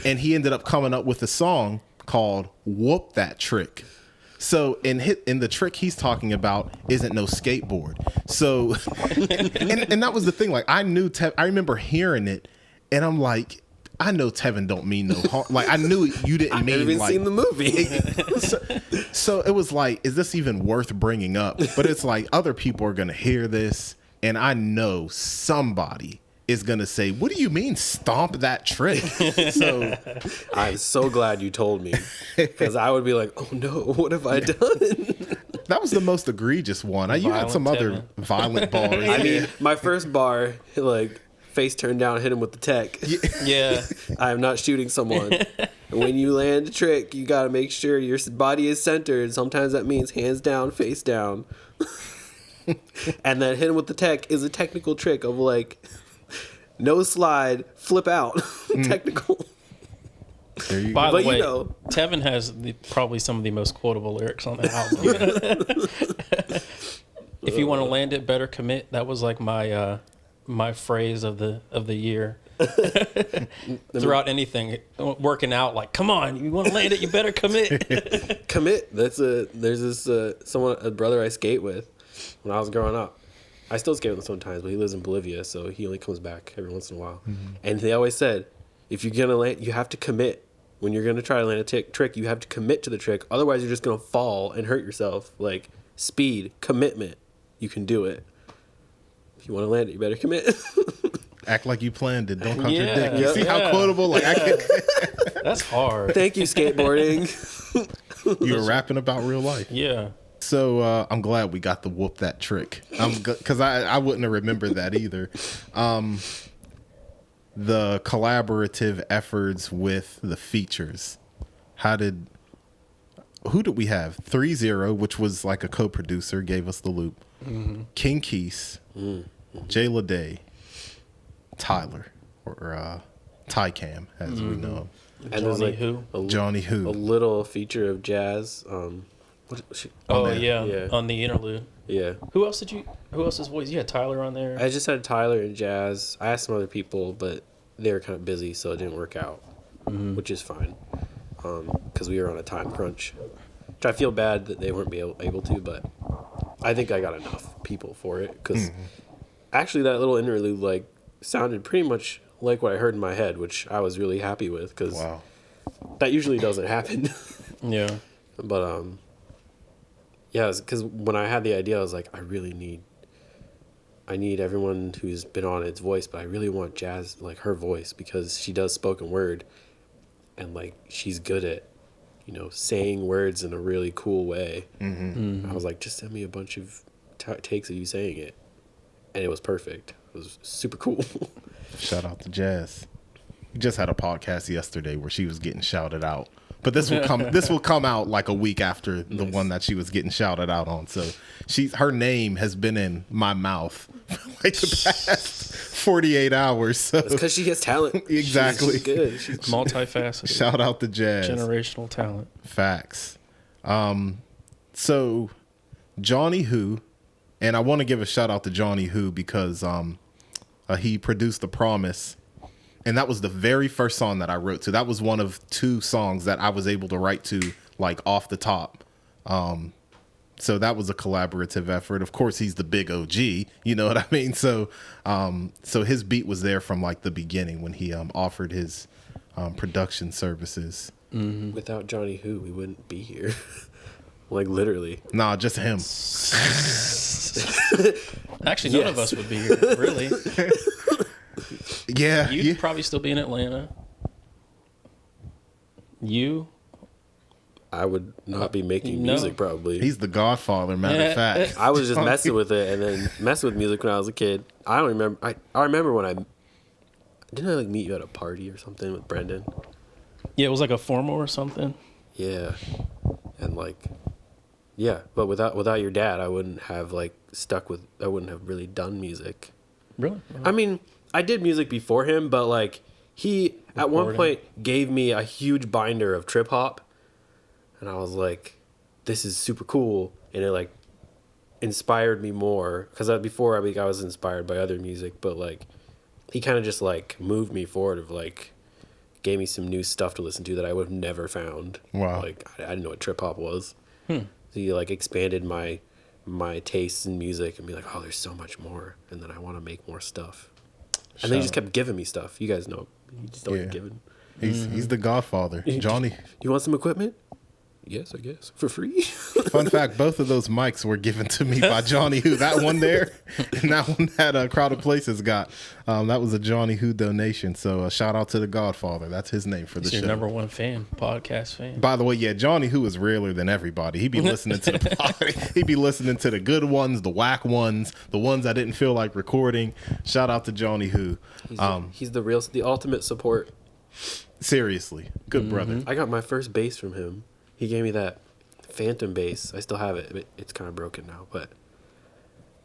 and he ended up coming up with a song called "Whoop That Trick." So in the trick he's talking about isn't no skateboard. So and that was the thing. Like I remember hearing it, and I'm like, I know Tevin don't mean no harm. Like I knew you didn't I've mean never even like. seen the movie. So it was like, is this even worth bringing up? But it's like other people are gonna hear this, and I know somebody is gonna say, "What do you mean, stomp that trick?" So I'm so glad you told me because I would be like, oh no, what have I done? that was the most egregious one. You had Violent some other Tevin. violent bars. I mean, my first bar, like face turned down, hit him with the tech. Yeah. I am not shooting someone. When you land a trick, you got to make sure your body is centered. Sometimes that means hands down, face down. And then hit him with the tech is a technical trick of like no slide, flip out. Technical. There you By go. the But way, you know. Tevin has probably some of the most quotable lyrics on the album. If you want to land it, better commit. That was like my phrase of the year. Throughout anything, working out, like, come on, you want to land it, you better commit. Commit. There's this a brother I skate with when I was growing up. I still skate with him sometimes, but he lives in Bolivia, so he only comes back every once in a while. And they always said, if you're gonna land, you have to commit. When you're gonna try to land a trick, you have to commit to the trick. Otherwise, you're just gonna fall and hurt yourself. Like speed, commitment, you can do it. If you want to land it, you better commit. Act like you planned it. Don't contradict. Yeah, You see how yeah. quotable? Like I can, That's hard. Thank you, skateboarding. you were rapping about real life. Yeah. So I'm glad we got the whoop that trick. Because I wouldn't have remembered that either. The collaborative efforts with the features. Who did we have? 3-0, which was like a co-producer, gave us the loop. King Keese, Jay Leday, Tyler, or Ty Cam, as we know him. And there's Johnny like who? Johnny a Who. little feature of jazz. Oh there. yeah, Yeah. on the interlude. Yeah. Who else's voice? You had Tyler on there. I just had Tyler and Jazz. I asked some other people, but they were kind of busy, so it didn't work out, which is fine, because we were on a time crunch. Which I feel bad that they weren't able to, but I think I got enough people for it. Because actually, that little interlude like sounded pretty much like what I heard in my head, which I was really happy with. Because Wow. that usually doesn't happen. Yeah. But yeah, because when I had the idea, I was like, I need everyone who's been on its voice, but I really want Jazz, like her voice, because she does spoken word, and like she's good at, you know, saying words in a really cool way. I was like, just send me a bunch of takes of you saying it, and it was perfect. It was super cool. Shout out to Jazz. We just had a podcast yesterday where she was getting shouted out. But this will come out like a week after the one that she was getting shouted out on. So her name has been in my mouth for like the past 48 hours. So It's because she has talent. Exactly. She's good. She's Multifaceted. shout out to Jazz. Generational talent. Facts. So Johnny Who, and I want to give a shout out to Johnny Who because he produced The Promise. And that was the very first song that I wrote to. That was one of 2 songs that I was able to write to, like, off the top. So that was a collaborative effort. Of course, he's the big OG. You know what I mean? So so his beat was there from, like, the beginning when he offered his production services. Without Johnny Who, we wouldn't be here. Like, literally. Nah, just him. Actually, none of us would be here, really. Yeah. You'd probably still be in Atlanta. I would not be making No. music, probably. He's the godfather, matter of fact. I was just messing with it and then messing with music when I was a kid. I don't remember. I remember when didn't I like meet you at a party or something with Brendan? Yeah, it was like a formal or something. Yeah, and like, yeah, but without your dad, I wouldn't have like I wouldn't have really done music. Really? I mean, I did music before him, but like he at one point gave me a huge binder of trip hop, and I was like, this is super cool, and it like inspired me more because before I was inspired by other music, but like he kind of just like moved me forward of like gave me some new stuff to listen to that I would have never found. Wow. Like I didn't know what trip hop was. So he like expanded my tastes in music and be like, oh, there's so much more, and then I want to make more stuff. And then he just kept giving me stuff. You guys know, he just don't give it. He's the godfather. Johnny. You want some equipment? Yes, I guess. For free? Fun fact, both of those mics were given to me by Johnny Who. That one there and that one that Crowded Places got. That was a Johnny Who donation. So shout out to the godfather. That's his name for the He's show. your number 1 fan, podcast fan. By the way, yeah, Johnny Who is realer than everybody. He'd be listening to the pod. He'd be listening to the good ones, the whack ones, the ones I didn't feel like recording. Shout out to Johnny Who. He's the ultimate support. Seriously, good brother. I got my first bass from him. He gave me that Phantom bass. I still have it. It's kind of broken now, but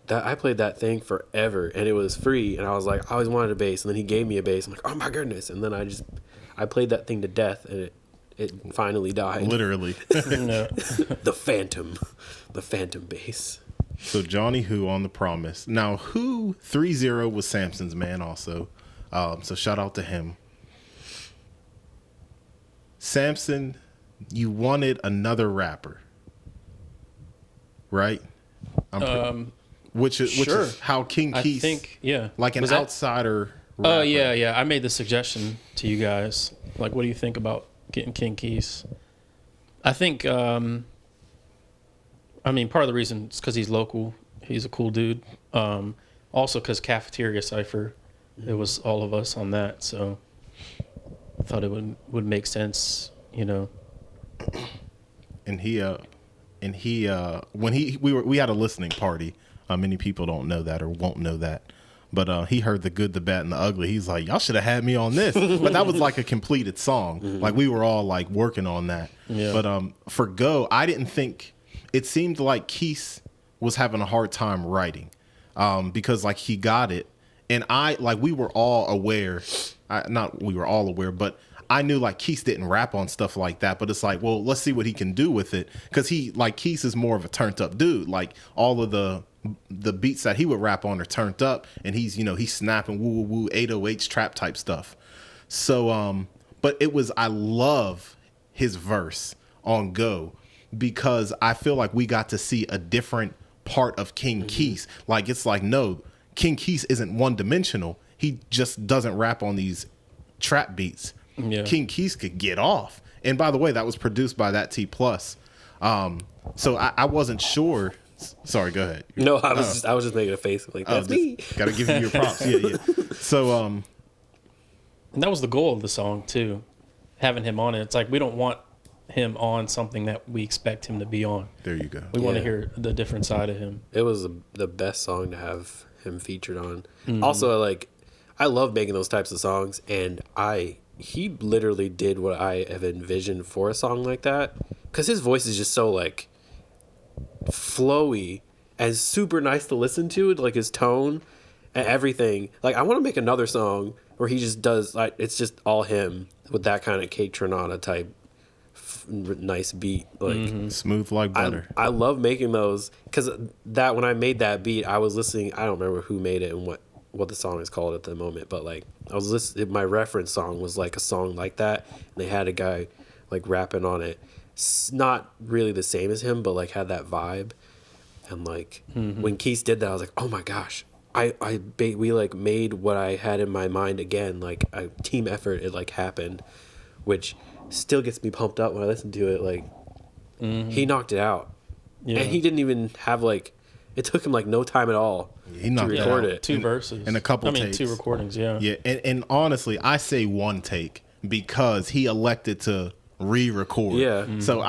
I played that thing forever, and it was free. And I was like, I always wanted a bass, and then he gave me a bass. I'm like, oh my goodness! And then I played that thing to death, and it finally died. Literally. No. The Phantom bass. So Johnny Who on The Promise. Now Who 3-0 was Samson's man also. So shout out to him. Samson, you wanted another rapper, right? Which sure. is how King I Keith, think, yeah. like an Was that- outsider. Oh, rapper. yeah. I made the suggestion to you guys. Like, what do you think about getting King Keith? I think, I mean, part of the reason is because he's local. He's a cool dude. Also because Cafeteria Cypher, it was all of us on that. So I thought it would make sense, you know. And he when we had a listening party. Many people don't know that or won't know that. But he heard the good, the bad, and the ugly. He's like, y'all should have had me on this. But that was like a completed song. Like we were all like working on that. Yeah. But for Go, I didn't think it seemed like Keith was having a hard time writing because like he got it, and we were all aware. Not we were all aware, but I knew like Keith didn't rap on stuff like that. But it's like, well, let's see what he can do with it because Keith is more of a turned up dude. Like all of the beats that he would rap on are turned up, and he's snapping woo woo woo 808s trap type stuff. So but I love his verse on Go because I feel like we got to see a different part of King Keith. Like it's like, no, King Keith isn't one dimensional. He just doesn't rap on these trap beats. Yeah. King Keith could get off. And by the way, that was produced by that T Plus. So I wasn't sure. Sorry, go ahead. No, I was just making a face like that's me. Gotta give you your props. Yeah. So And that was the goal of the song too. having him on it. It's like we don't want him on something that we expect him to be on. There you go. We want to Yeah. hear the different side of him. It was the best song to have him featured on. Mm-hmm. Also, like, I love making those types of songs, and he literally did what I have envisioned for a song like that, because his voice is just so like flowy and super nice to listen to, like his tone and everything. Like, I want to make another song where he just does, like, it's just all him with that kind of Kate Tronada type nice beat. Like, Smooth like butter. I love making those, because that when I made that beat, I was listening. I don't remember who made it and what the song is called at the moment, but like I was listening. My reference song was like a song like that, and they had a guy like rapping on it. Not really the same as him, but like had that vibe. And like when Keith did that, I was like, oh my gosh, we like made what I had in my mind again. Like a team effort, it like happened, which still gets me pumped up when I listen to it. Like he knocked it out, Yeah. and he didn't even have like. It took him like no time at all He to knocked it record out. it. Two verses and a couple I mean, takes. two recordings. Yeah. Yeah, and honestly, I say one take because he elected to re-record. Yeah. So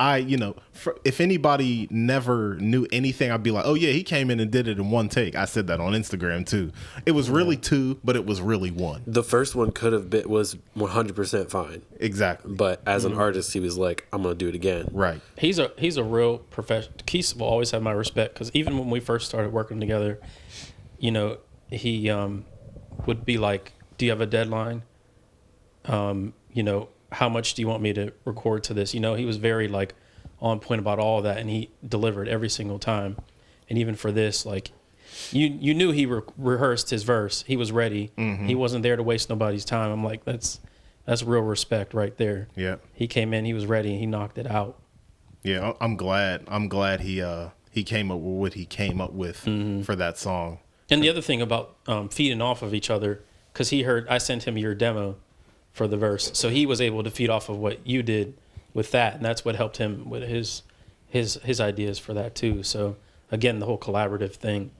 if anybody never knew anything, I'd be like, oh yeah, he came in and did it in one take. I said that on Instagram too. It was really two, but it was really one. The first one was 100% fine, Exactly. but as an artist, he was like, "I'm gonna do it again." Right. He's a real professional. Keith will always have my respect, because even when we first started working together, he would be like, "Do you have a deadline? How much do you want me to record to this?" He was very like on point about all of that, and he delivered every single time. And even for this, like you knew he rehearsed his verse. He was ready. He wasn't there to waste nobody's time. I'm like, that's real respect right there. Yeah. He came in, he was ready, and he knocked it out. Yeah, I'm glad he came up with what he came up with for that song. And the other thing about feeding off of each other, because I sent him your demo for the verse, so he was able to feed off of what you did with that, and that's what helped him with his ideas for that too. So again, the whole collaborative thing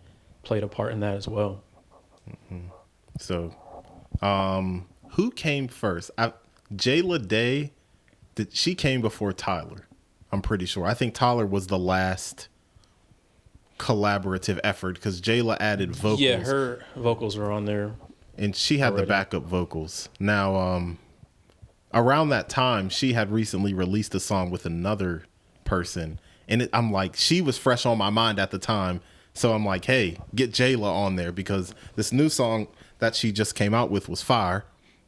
played a part in that as well. So, who came first? Jayla Day, she came before Tyler. I'm pretty sure. I think Tyler was the last collaborative effort because Jayla added vocals. Yeah, her vocals were on there. And she had the already. backup vocals. Now, around that time, she had recently released a song with another person. And I'm like, she was fresh on my mind at the time. So I'm like, hey, get Jayla on there because this new song that she just came out with was fire.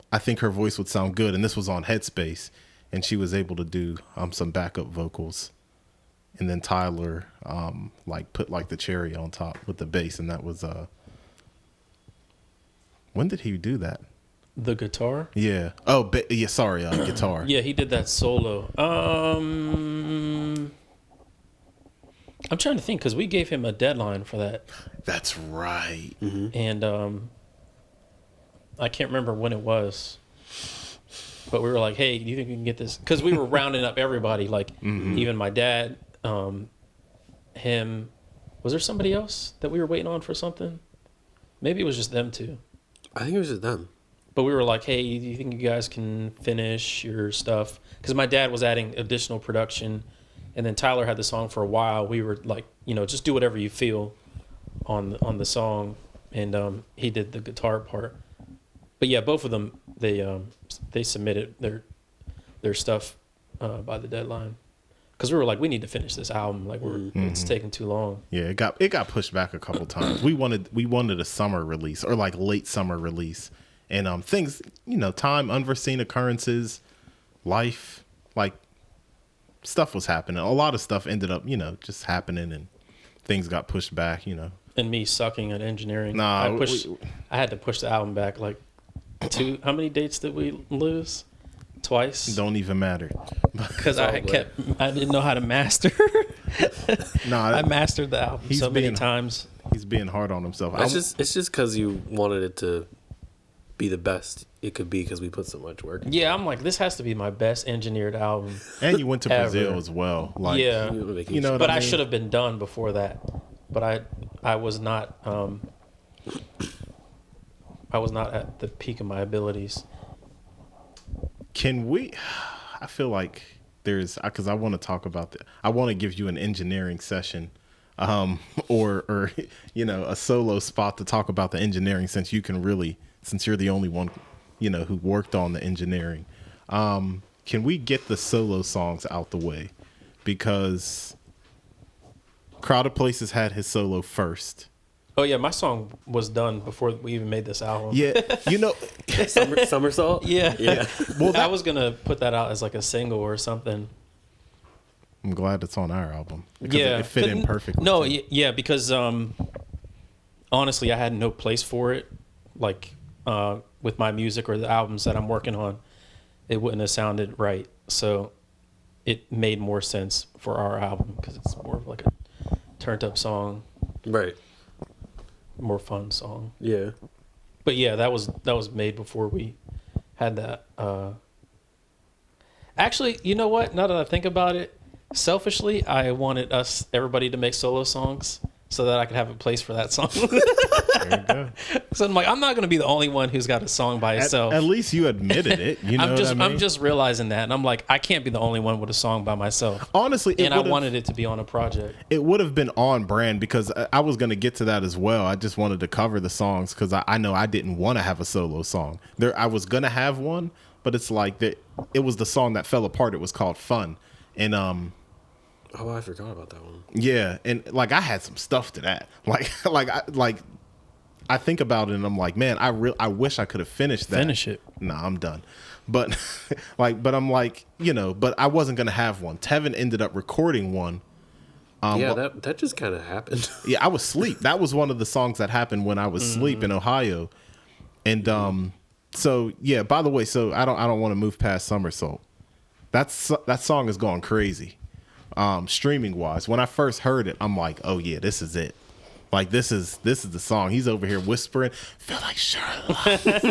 I think her voice would sound good. And this was on Headspace. And she was able to do some backup vocals. And then Tyler put like the cherry on top with the bass. And that was... when did he do that? The guitar? Yeah. Oh, yeah. Sorry, guitar. Yeah, he did that solo. I'm trying to think because we gave him a deadline for that, That's right. and I can't remember when it was, but we were like, "Hey, do you think we can get this?" Because we were rounding up everybody, like even my dad, him. Was there somebody else that we were waiting on for something? Maybe it was just them two. I think it was just them. But we were like, hey, do you think you guys can finish your stuff? Because my dad was adding additional production, and then Tyler had the song for a while. We were like, just do whatever you feel on the song, and he did the guitar part. But yeah, both of them they submitted their stuff by the deadline, because we were like, we need to finish this album. Like it's taking too long. Yeah, it got pushed back a couple times. We wanted a summer release or like late summer release, and things, time, unforeseen occurrences, life, like stuff was happening. A lot of stuff ended up, just happening, and things got pushed back. And me sucking at engineering. Nah, I had to push the album back like two. How many dates did we lose? Twice. Don't even matter. Because I didn't know how to master. I mastered the album so many times. He's being hard on himself. It's just because you wanted it to be the best it could be because we put so much work. Yeah, I'm like, this has to be my best enginered album. And you went to ever. Brazil as well. Like, Yeah. But I mean? should have been done before that. But I was not. I was not at the peak of my abilities. Can we? I feel like there's, because I want to talk about I want to give you an engineering session, or a solo spot to talk about the engineering, since you're the only one, who worked on the engineering. Can we get the solo songs out the way? Because Crowded Places had his solo first. Oh yeah, my song was done before we even made this album. Yeah, Somersault. Yeah. Well, I was gonna put that out as like a single or something. I'm glad it's on our album because Yeah, it fit in perfectly. No, too. yeah, because honestly, I had no place for it. Like with my music or the albums that I'm working on, it wouldn't have sounded right. So it made more sense for our album because it's more of like a turned up song, Right. more fun song. Yeah. But yeah, that was made before we had that. Actually, you know what? Now that I think about it, selfishly, I wanted everybody to make solo songs so that I could have a place for that song. There you go. So I'm like, I'm not going to be the only one who's got a song by itself. At least you admitted it. You know I'm just realizing that, and I'm like, I can't be the only one with a song by myself. Honestly, And I wanted it to be on a project. It would have been on brand because I was going to get to that as well. I just wanted to cover the songs because I know I didn't want to have a solo song. I was going to have one, but it's like that. It was the song that fell apart. It was called Fun, and Oh, I forgot about that one. yeah, and like I had some stuff to that. I think about it and I'm like, man, I wish I could have finished that. Finish it. Nah, I'm done. But but I'm like, but I wasn't gonna have one. Tevin ended up recording one. That just kind of happened. Yeah, I was asleep. That was one of the songs that happened when I was asleep in Ohio. And so yeah, by the way, so I don't want to move past Somersault. That song is going crazy. Streaming wise. When I first heard it, I'm like, oh yeah, this is it. Like this is the song. He's over here whispering, feel like Sherlock. They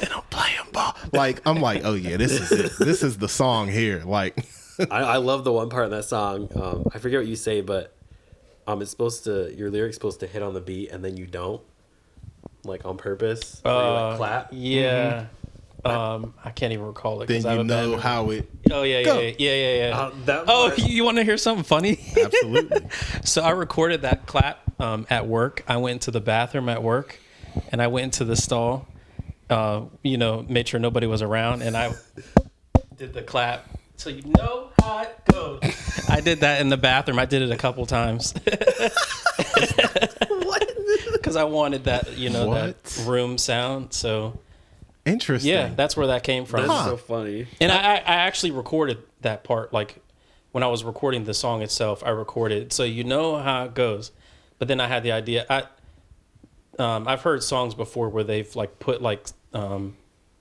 don't play him ball. Like I'm like, oh yeah, this is it. This is the song here. Like I love the one part in that song. I forget what you say, but your lyric's supposed to hit on the beat and then you don't, like on purpose. Or you like clap. Yeah. I can't even recall it. then I have you a bad know memory. how it. Oh yeah. That Oh, part- you want to hear something funny? Absolutely. So I recorded that clap at work. I went into the bathroom at work, and I went into the stall. Made sure nobody was around, and I did the clap. So you know how it goes. I did that in the bathroom. I did it a couple times. Because I wanted that, that room sound. So Interesting. yeah, that's where that came from. That's so funny. And I actually recorded that part. Like when I was recording the song itself, I recorded. So you know how it goes. But then I had the idea. I've heard songs before where they've like put like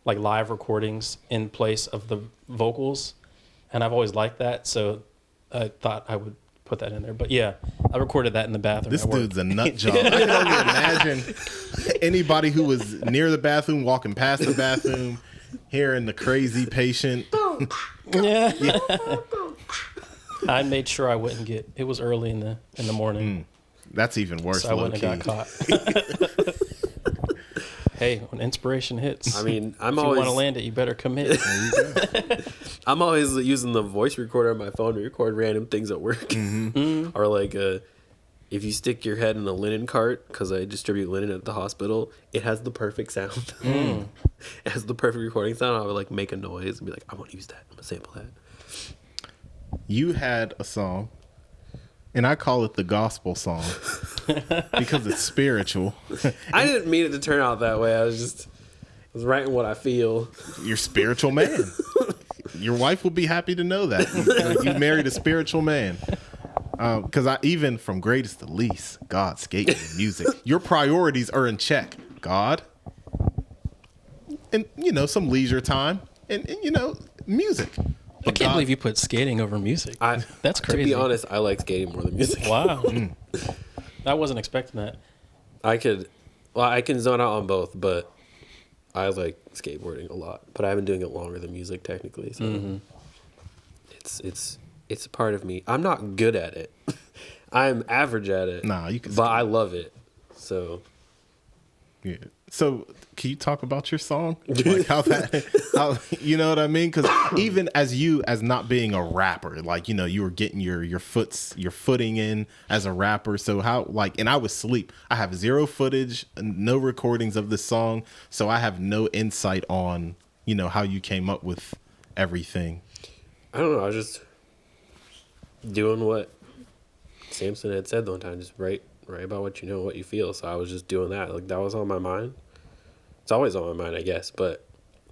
live recordings in place of the vocals, and I've always liked that. So I thought I would put that in there. But yeah, I recorded that in the bathroom. This at work. dude's a nut job. I can only imagine anybody who was near the bathroom, walking past the bathroom, hearing the crazy patient. Yeah. I made sure I wouldn't get. It was early in the morning, That's even worse. so I Low wouldn't key. have got caught. Hey, when inspiration hits, I mean, if you want to land it, you better commit. I'm always using the voice recorder on my phone to record random things at work. Mm-hmm. Or like if you stick your head in a linen cart, because I distribute linen at the hospital, it has the perfect sound. It has the perfect recording sound. I would like make a noise and be like, I want to use that. I'm gonna sample that. You had a song, and I call it the gospel song because it's spiritual. I didn't mean it to turn out that way. I was writing what I feel. You're a spiritual man. Your wife will be happy to know that you married a spiritual man. Because even from greatest to least, God skating in music. Your priorities are in check. God, and some leisure time, and music. I can't believe you put skating over music. That's crazy. To be honest, I like skating more than music. Wow. I wasn't expecting that. I can zone out on both, but I like skateboarding a lot. But I've been doing it longer than music technically, so it's a part of me. I'm not good at it. I'm average at it. Nah, you can. But I love it. So Yeah. So can you talk about your song? Like how you know what I mean? Because even as not being a rapper, like, you know, you were getting your footing in as a rapper. So how, like, and I was asleep. I have zero footage, no recordings of this song. So I have no insight on, you know, how you came up with everything. I don't know. I was just doing what Samson had said the one time. Just write about what you know, what you feel. So I was just doing that. Like, that was on my mind. It's always on my mind, I guess. But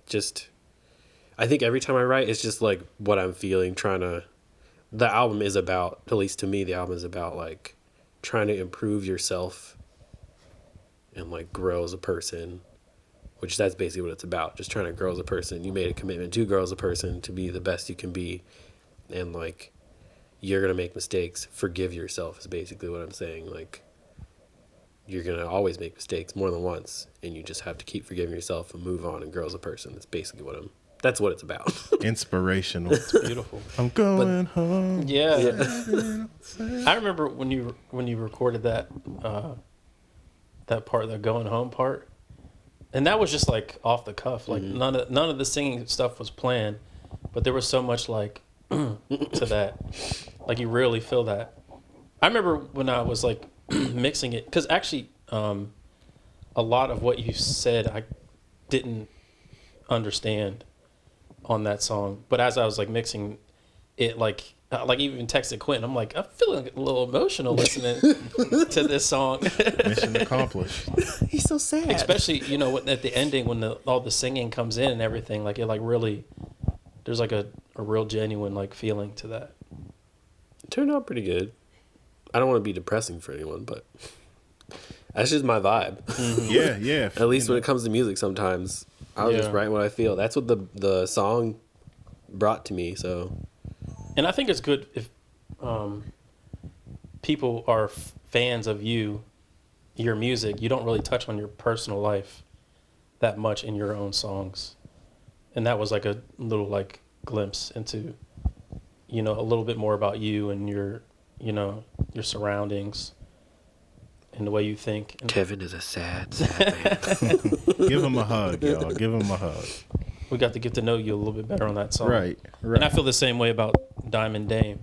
just, I think every time I write, it's just like what I'm feeling. The album is about, at least to me, the album is about like trying to improve yourself and like grow as a person. Which that's basically what it's about. Just trying to grow as a person. You made a commitment to grow as a person, to be the best you can be. And like, you're going to make mistakes. Forgive yourself is basically what I'm saying. Like, you're going to always make mistakes more than once. And you just have to keep forgiving yourself and move on and grow as a person. That's basically that's what it's about. Inspirational. It's beautiful. I'm going home. Yeah. I remember when you recorded that part, the going home part. And that was just like off the cuff. Like none of the singing stuff was planned, but there was so much like to that. Like you really feel that. I remember when I was like mixing it, because actually a lot of what you said I didn't understand on that song. But as I was like mixing it, like even texted Quentin, I'm like, I'm feeling a little emotional listening to this song. Mission accomplished. He's so sad. Especially, you know, at the ending when all the singing comes in and everything, like it like really, there's like a real genuine like feeling to that. It turned out pretty good. I don't want to be depressing for anyone, but that's just my vibe. Mm-hmm. Yeah. At least when it comes to music, sometimes I'll just write what I feel. That's what the song brought to me, so... And I think it's good if people are fans of your music. You don't really touch on your personal life that much in your own songs. And that was like a little like glimpse into, you know, a little bit more about you and your surroundings and the way you think. And Kevin is a sad man. Give him a hug, y'all. Give him a hug. we got to get to know you a little bit better on that song. Right. And I feel the same way about Diamond Dame.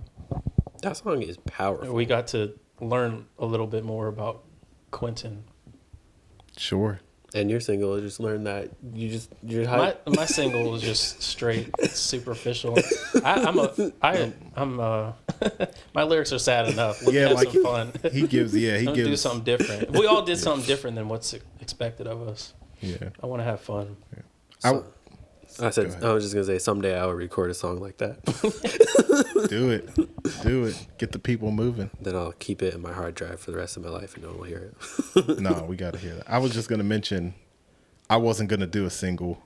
That song is powerful. We got to learn a little bit more about Quentin. Sure. And your single, I just learned that you're hype. My single is just straight superficial. My lyrics are sad enough. We have some fun. He gives. Do something different. We all did something different than what's expected of us. Yeah. I want to have fun. Yeah. I was just gonna say someday I will record a song like that. Do it. Get the people moving. Then I'll keep it in my hard drive for the rest of my life, and no one will hear it. No, we got to hear that. I was just gonna mention, I wasn't gonna do a single.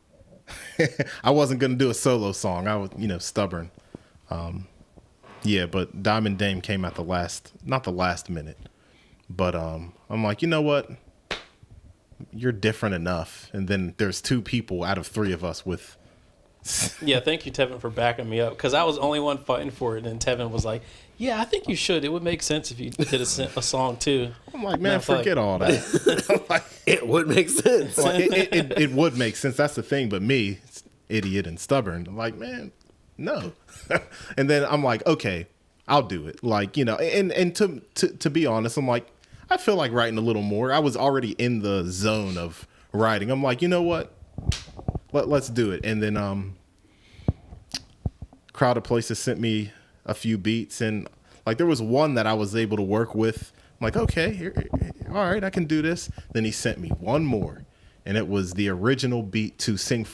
I wasn't gonna do a solo song. I was, stubborn. But Diamond Dame came at not the last minute, but I'm like, you know what? You're different enough. And then there's two people out of three of us with. Yeah, thank you, Tevin, for backing me up, because I was the only one fighting for it, and Tevin was like, "Yeah, I think you should. It would make sense if you did a song too." I'm like, man, forget all that. It would make sense. Like, it would make sense. That's the thing. But me, idiot and stubborn, I'm like, man, no. And then I'm like, okay, I'll do it. Like, and to be honest, I'm like, I feel like writing a little more. I was already in the zone of writing. I'm like, you know what? Let's do it. And then Crowded Places sent me a few beats, and like there was one that I was able to work with. I'm like, okay, all right, I can do this. Then he sent me one more, and it was the original beat to Sing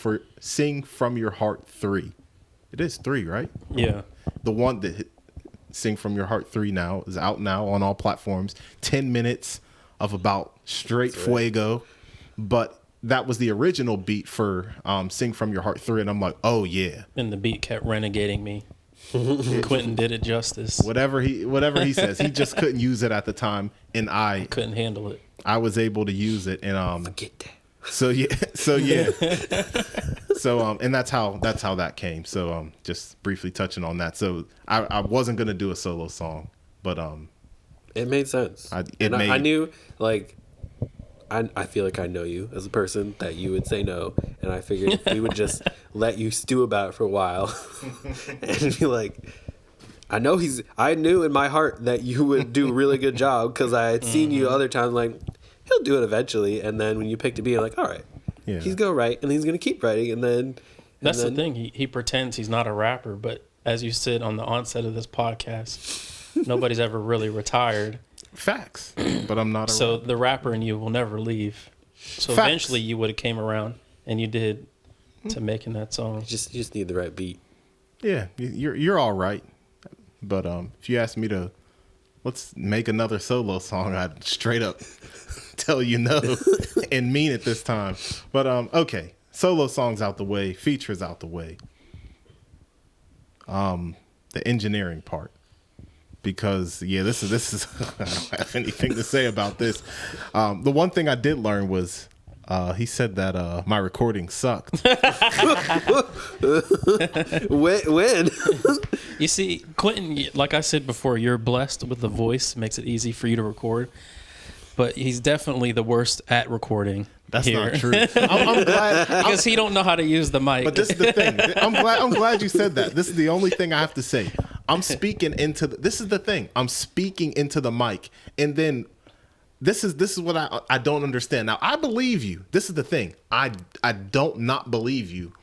From Your Heart 3. It is 3, right? Yeah. The one that Sing From Your Heart 3 now is out now on all platforms. 10 minutes of about straight fuego. But that was the original beat for Sing From Your Heart 3. And I'm like, oh, yeah. And the beat kept renegading me. Quentin did it justice. Whatever he says. He just couldn't use it at the time. And I couldn't handle it. I was able to use it. And Forget that. So yeah. And that's how that came. So just briefly touching on that. So I wasn't gonna do a solo song, but it made sense. I I feel like I know you as a person that you would say no, and I figured if we would just let you stew about it for a while and be like, I knew in my heart that you would do a really good job because I had seen you other times like, he'll do it eventually, and then when you picked a beat, you're like, all right, he's gonna write and he's gonna keep writing, and then that's the thing. He pretends he's not a rapper, but as you said on the onset of this podcast, nobody's ever really retired. Facts. But I'm not a So rapper. the rapper in you will never leave. So Facts. eventually you would have came around and you did to making that song. you just need the right beat. Yeah, you're all right. But if you ask me to, let's make another solo song, I'd straight up tell you no and mean it this time. But okay, solo songs out the way, features out the way. The engineering part, because this is I don't have anything to say about this. The one thing I did learn was he said that my recording sucked. When? You see, Quentin, like I said before, you're blessed with the voice, makes it easy for you to record. But he's definitely the worst at recording. That's here. not true. I'm glad Because he don't know how to use the mic. But this is the thing. I'm glad you said that. This is the only thing I have to say. I'm speaking into this is the thing. I'm speaking into the mic, and then this is what I don't understand. Now I believe you. This is the thing. I don't not believe you.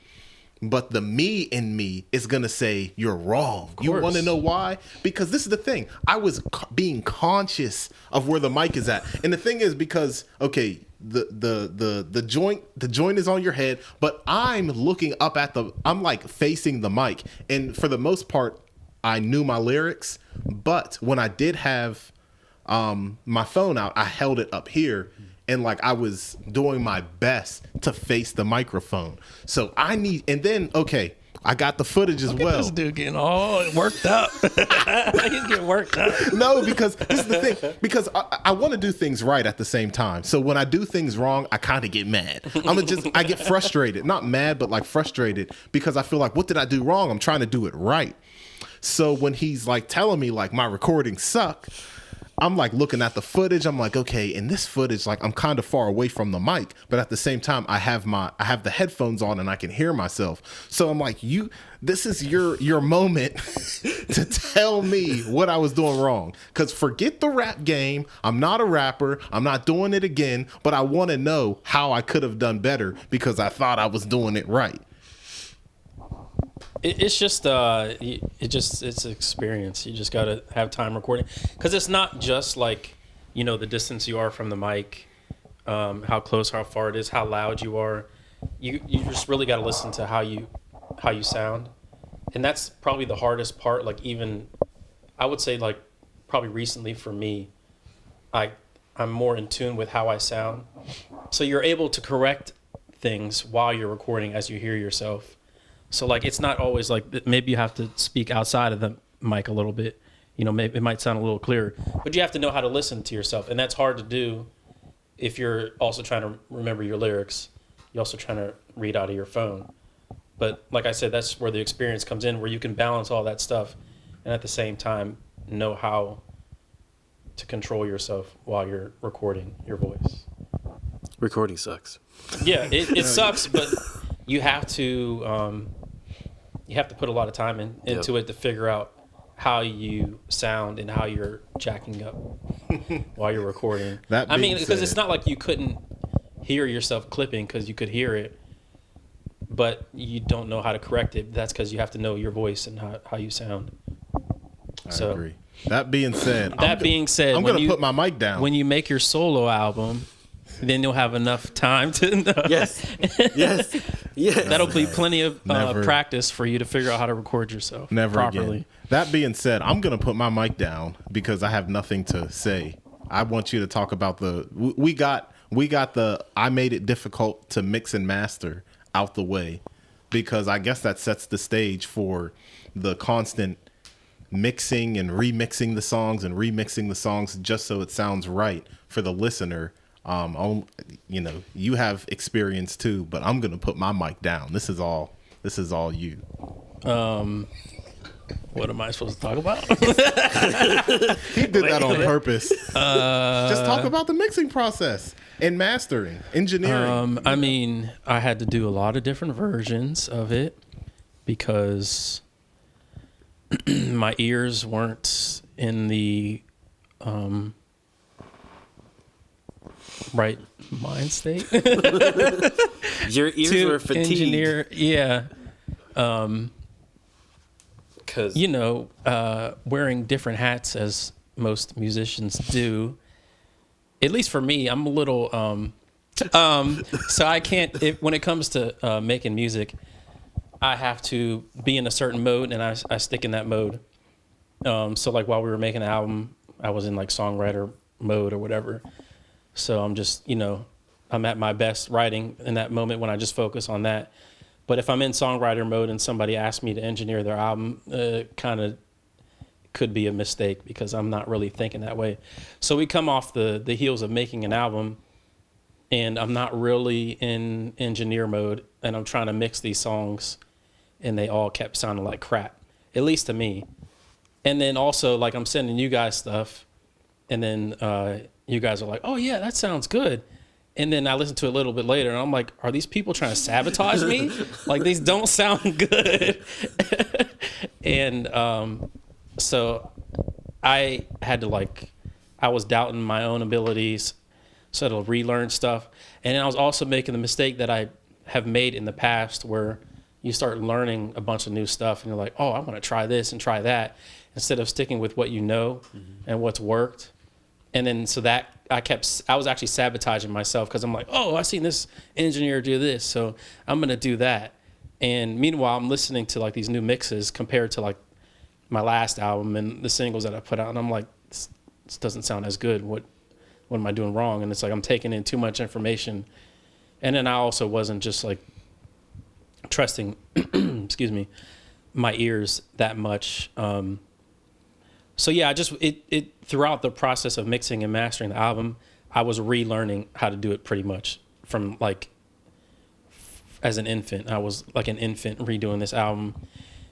But the me in me is going to say you're wrong. You want to know why? Because this is the thing. I was being conscious of where the mic is at. And the thing is because, okay, the joint is on your head, but I'm looking up at I'm like facing the mic. And for the most part, I knew my lyrics. But when I did have my phone out, I held it up here. And like I was doing my best to face the microphone. So and then, okay, I got the footage as well. This dude getting all worked up. He's getting worked up. No, because this is the thing. Because I want to do things right at the same time. So when I do things wrong, I kind of get mad. I get frustrated. Not mad, but like frustrated because I feel like, what did I do wrong? I'm trying to do it right. So when he's like telling me like my recordings suck, I'm like looking at the footage. I'm like, okay, in this footage, like I'm kind of far away from the mic, but at the same time, I have the headphones on and I can hear myself. So I'm like, this is your moment to tell me what I was doing wrong. Because forget the rap game. I'm not a rapper. I'm not doing it again, but I want to know how I could have done better because I thought I was doing it right. It's just it's experience. You just gotta have time recording because it's not just like the distance you are from the mic, how close, how far it is, how loud you are. You just really gotta listen to how you sound, and that's probably the hardest part. Like even I would say like probably recently for me, I'm more in tune with how I sound, so you're able to correct things while you're recording as you hear yourself. So like it's not always like maybe you have to speak outside of the mic a little bit. Maybe it might sound a little clearer, but you have to know how to listen to yourself, and that's hard to do if you're also trying to remember your lyrics. You're also trying to read out of your phone. But like I said, that's where the experience comes in, where you can balance all that stuff and at the same time know how to control yourself while you're recording your voice. Recording sucks. Yeah, it sucks, but you have to put a lot of time into it to figure out how you sound and how you're jacking up while you're recording. Because it's not like you couldn't hear yourself clipping because you could hear it, but you don't know how to correct it. That's because you have to know your voice and how you sound. I agree. That being said, I'm going to put my mic down. When you make your solo album, then you'll have enough time to know. Yes. That'll be plenty of practice for you to figure out how to record yourself properly. Again. That being said, I'm going to put my mic down because I have nothing to say. I want you to talk about we got the I made it difficult to mix and master out the way, because I guess that sets the stage for the constant mixing and remixing the songs just so it sounds right for the listener. You have experience too, but I'm gonna put my mic down. This is all you. What am I supposed to talk about? He did that on purpose. Just talk about the mixing process and mastering, engineering. I mean, I had to do a lot of different versions of it because my ears weren't in the right mind state Your ears to were fatigued. engineer. Yeah. Because You know, wearing different hats as most musicians do. At least for me, I'm a little. So I can't. When it comes to making music, I have to be in a certain mode, and I stick in that mode. So like while we were making the album, I was in like songwriter mode or whatever. So I'm just, I'm at my best writing in that moment when I just focus on that. But if I'm in songwriter mode and somebody asks me to engineer their album, kind of could be a mistake because I'm not really thinking that way. So we come off the heels of making an album, and I'm not really in engineer mode, and I'm trying to mix these songs, and they all kept sounding like crap, at least to me. And then also, like, I'm sending you guys stuff, and then you guys are like, oh, yeah, that sounds good. And then I listen to it a little bit later, and I'm like, are these people trying to sabotage me? Like, these don't sound good. And so I had to, I was doubting my own abilities, so I had to relearn stuff. And then I was also making the mistake that I have made in the past where you start learning a bunch of new stuff, and you're like, oh, I want to try this and try that, instead of sticking with what you know and what's worked. And then so that I was actually sabotaging myself because I'm like, oh, I seen this engineer do this, so I'm going to do that. And meanwhile, I'm listening to like these new mixes compared to like my last album and the singles that I put out. And I'm like, this doesn't sound as good. What am I doing wrong? And it's like, I'm taking in too much information. And then I also wasn't just like trusting, excuse me, my ears that much. So yeah, it throughout the process of mixing and mastering the album, I was relearning how to do it pretty much from like as an infant. I was like an infant redoing this album.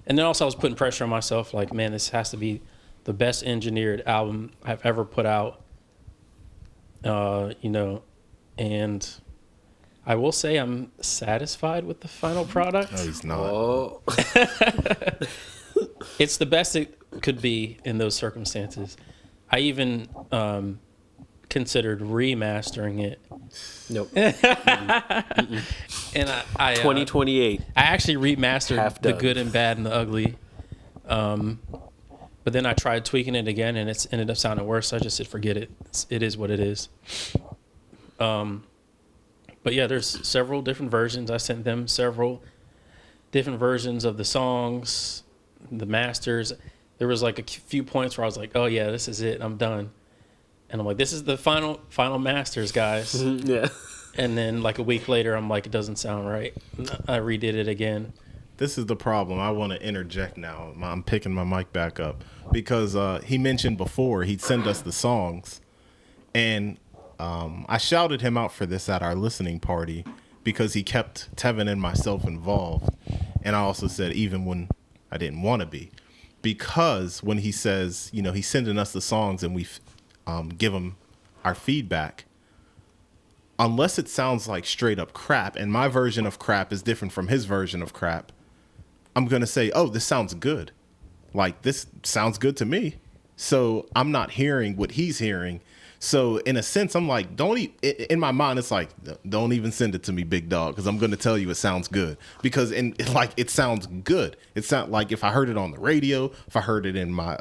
And then also I was putting pressure on myself, like, man, this has to be the best engineered album I've ever put out. And I will say I'm satisfied with the final product. No, he's not. oh, It's the best it could be in those circumstances. I even considered remastering it. nope. And I 2028. I actually remastered Half the done. good and bad and the ugly. But then I tried tweaking it again, and it's ended up sounding worse. So I just said, forget it. It is what it is. But yeah, there's several different versions. I sent them several different versions of the songs, the masters. There was like a few points where I was like, oh yeah, this is it. I'm done. And I'm like, this is the final masters, guys. Yeah. And then like a week later, I'm like, it doesn't sound right. I redid it again. This is the problem. I want to interject now. I'm picking my mic back up because he mentioned before he'd send us the songs, and I shouted him out for this at our listening party because he kept Tevin and myself involved. And I also said, even when I didn't want to be, because when he says, he's sending us the songs and we give him our feedback, unless it sounds like straight up crap, and my version of crap is different from his version of crap, I'm going to say, oh, this sounds good. Like, this sounds good to me. So I'm not hearing what he's hearing. So in a sense, I'm like, in my mind, it's like, don't even send it to me, big dog, because I'm going to tell you it sounds good. Because it sounds good. It sounds like if I heard it on the radio, if I heard it in my,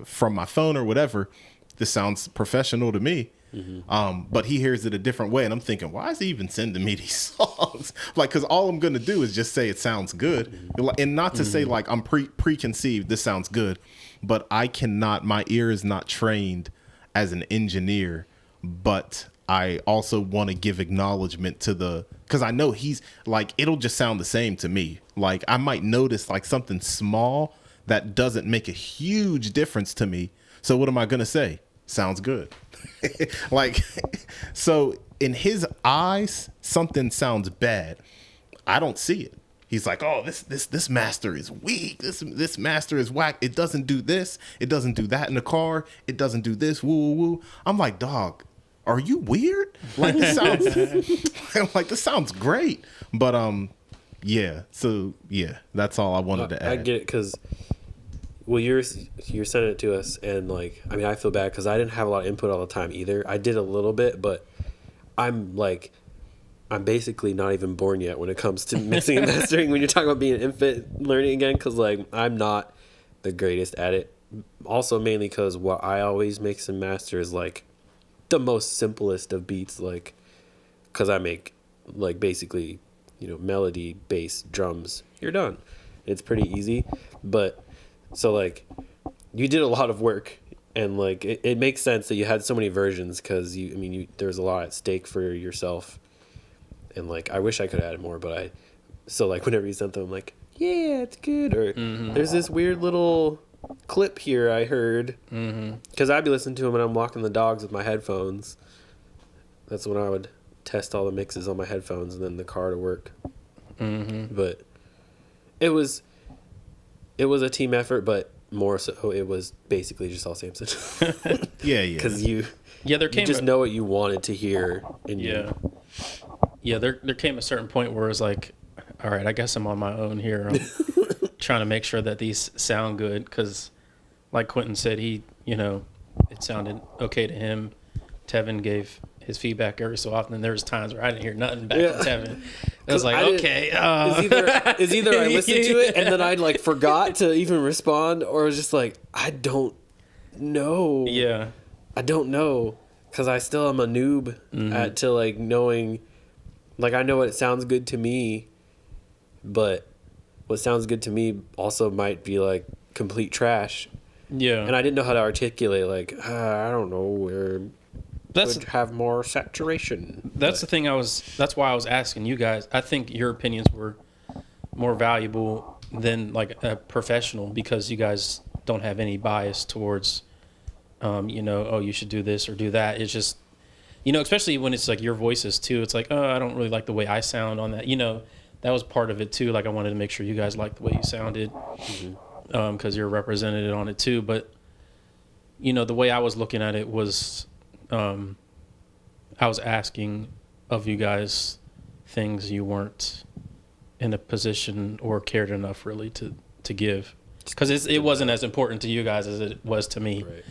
from my phone or whatever, this sounds professional to me. Mm-hmm. But he hears it a different way, and I'm thinking, why is he even sending me these songs? Like, because all I'm going to do is just say it sounds good, and not to say like I'm preconceived. This sounds good, but I cannot. My ear is not trained as an engineer, but I also want to give acknowledgement to because I know he's like, it'll just sound the same to me. Like, I might notice like something small that doesn't make a huge difference to me. So what am I going to say? Sounds good. Like, so in his eyes, something sounds bad. I don't see it. he's like, oh, this master is weak. This master is whack. It doesn't do this. It doesn't do that in the car. It doesn't do this. Woo woo woo. I'm like, dog, are you weird? Like this sounds. I'm like, this sounds great. But yeah. So yeah, that's all I wanted to add. I get it because. Well, you're sending it to us, and like, I mean, I feel bad because I didn't have a lot of input all the time either. I did a little bit, but I'm basically not even born yet when it comes to mixing and mastering. When you're talking about being an infant learning again, because like I'm not the greatest at it. Also, mainly because what I always mix and master is like the most simplest of beats, like because I make like basically melody, bass, drums. You're done. It's pretty easy, but. So, like, you did a lot of work, and, like, it makes sense that you had so many versions because, there's a lot at stake for yourself. And, like, I wish I could have added more, but so, like, whenever you sent them, I'm like, yeah, it's good. Or there's this weird little clip here I heard. Because I'd be listening to them when I'm walking the dogs with my headphones. That's when I would test all the mixes on my headphones and then the car to work. But it was a team effort, but more so it was basically just all Samson. Yeah. Because there came know what you wanted to hear. There came a certain point where it was like, all right, I guess I'm on my own here. I'm trying to make sure that these sound good because, like Quentin said, it sounded okay to him. Tevin gave his feedback every so often, and there was times where I didn't hear nothing back from Tevin. I was like, okay. It's either I listened to it and then I like forgot to even respond, or it was just like, I don't know. Yeah. I don't know because I still am a noob to like knowing, like I know what sounds good to me, but what sounds good to me also might be like complete trash. Yeah. And I didn't know how to articulate like, I don't know where... Could have more saturation. That's the thing that's why I was asking you guys. I think your opinions were more valuable than like a professional because you guys don't have any bias towards, you should do this or do that. It's just, especially when it's like your voices too. It's like, oh, I don't really like the way I sound on that. That was part of it too. Like I wanted to make sure you guys liked the way you sounded because you're represented on it too. But, the way I was looking at it was... I was asking of you guys things you weren't in a position or cared enough really to give because it wasn't as important to you guys as it was to me. Right.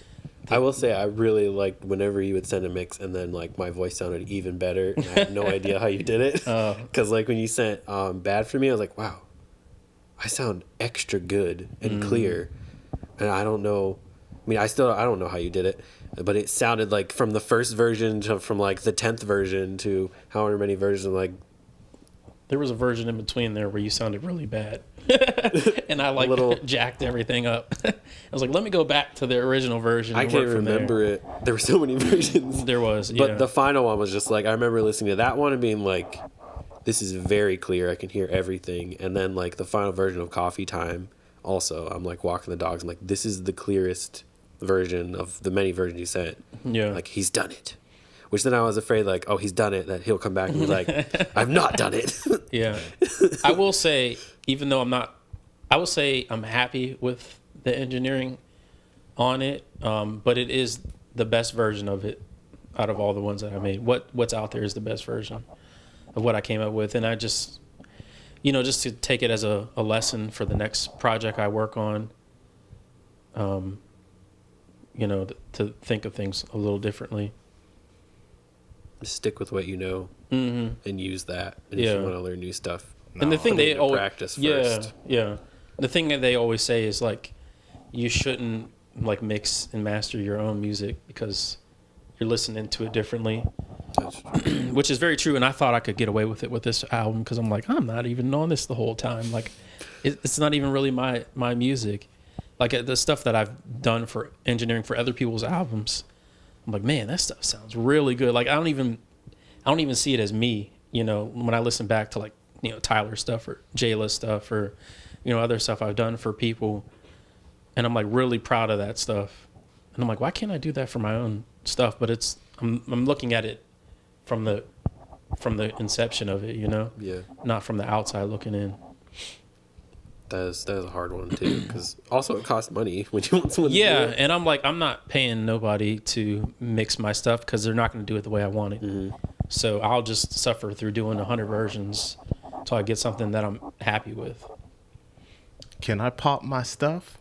I will say I really liked whenever you would send a mix and then like my voice sounded even better and I had no idea how you did it because like when you sent Bad For Me, I was like, wow, I sound extra good and clear, and I don't know. I don't know how you did it, but it sounded like from the first version to from like the 10th version to however many versions, like there was a version in between there where you sounded really bad and I like jacked everything up. I was like, let me go back to the original version. I can't remember it. There were so many versions. There was, but the final one was just like, I remember listening to that one and being like, this is very clear. I can hear everything. And then like the final version of Coffee Time also, I'm like walking the dogs. I'm like, this is the clearest version of the many versions you sent. Yeah. Like, he's done it. Which then I was afraid, like, oh, he's done it, that he'll come back and be like, I've not done it. Yeah. I will say, even though I will say I'm happy with the engineering on it, but it is the best version of it out of all the ones that I made. What's out there is the best version of what I came up with. And I just, just to take it as a lesson for the next project I work on, to think of things a little differently. Just stick with what you know and use that. And if you want to learn new stuff, and the thing they always practice first. Yeah. The thing that they always say is like, you shouldn't like mix and master your own music because you're listening to it differently. That's true. Which is very true. And I thought I could get away with it with this album because I'm like, I'm not even on this the whole time. Like, it's not even really my music. Like the stuff that I've done for engineering for other people's albums, I'm like, man, that stuff sounds really good. Like I don't even see it as me, when I listen back to like, Tyler stuff or Jayla stuff or, other stuff I've done for people. And I'm like really proud of that stuff. And I'm like, why can't I do that for my own stuff? But I'm looking at it from the inception of it, Yeah. not from the outside looking in. That is a hard one too, because also it costs money when you want someone to do Yeah, it. and I'm like, I'm not paying nobody to mix my stuff because they're not going to do it the way I want it. So I'll just suffer through doing 100 versions until I get something that I'm happy with. Can I pop my stuff?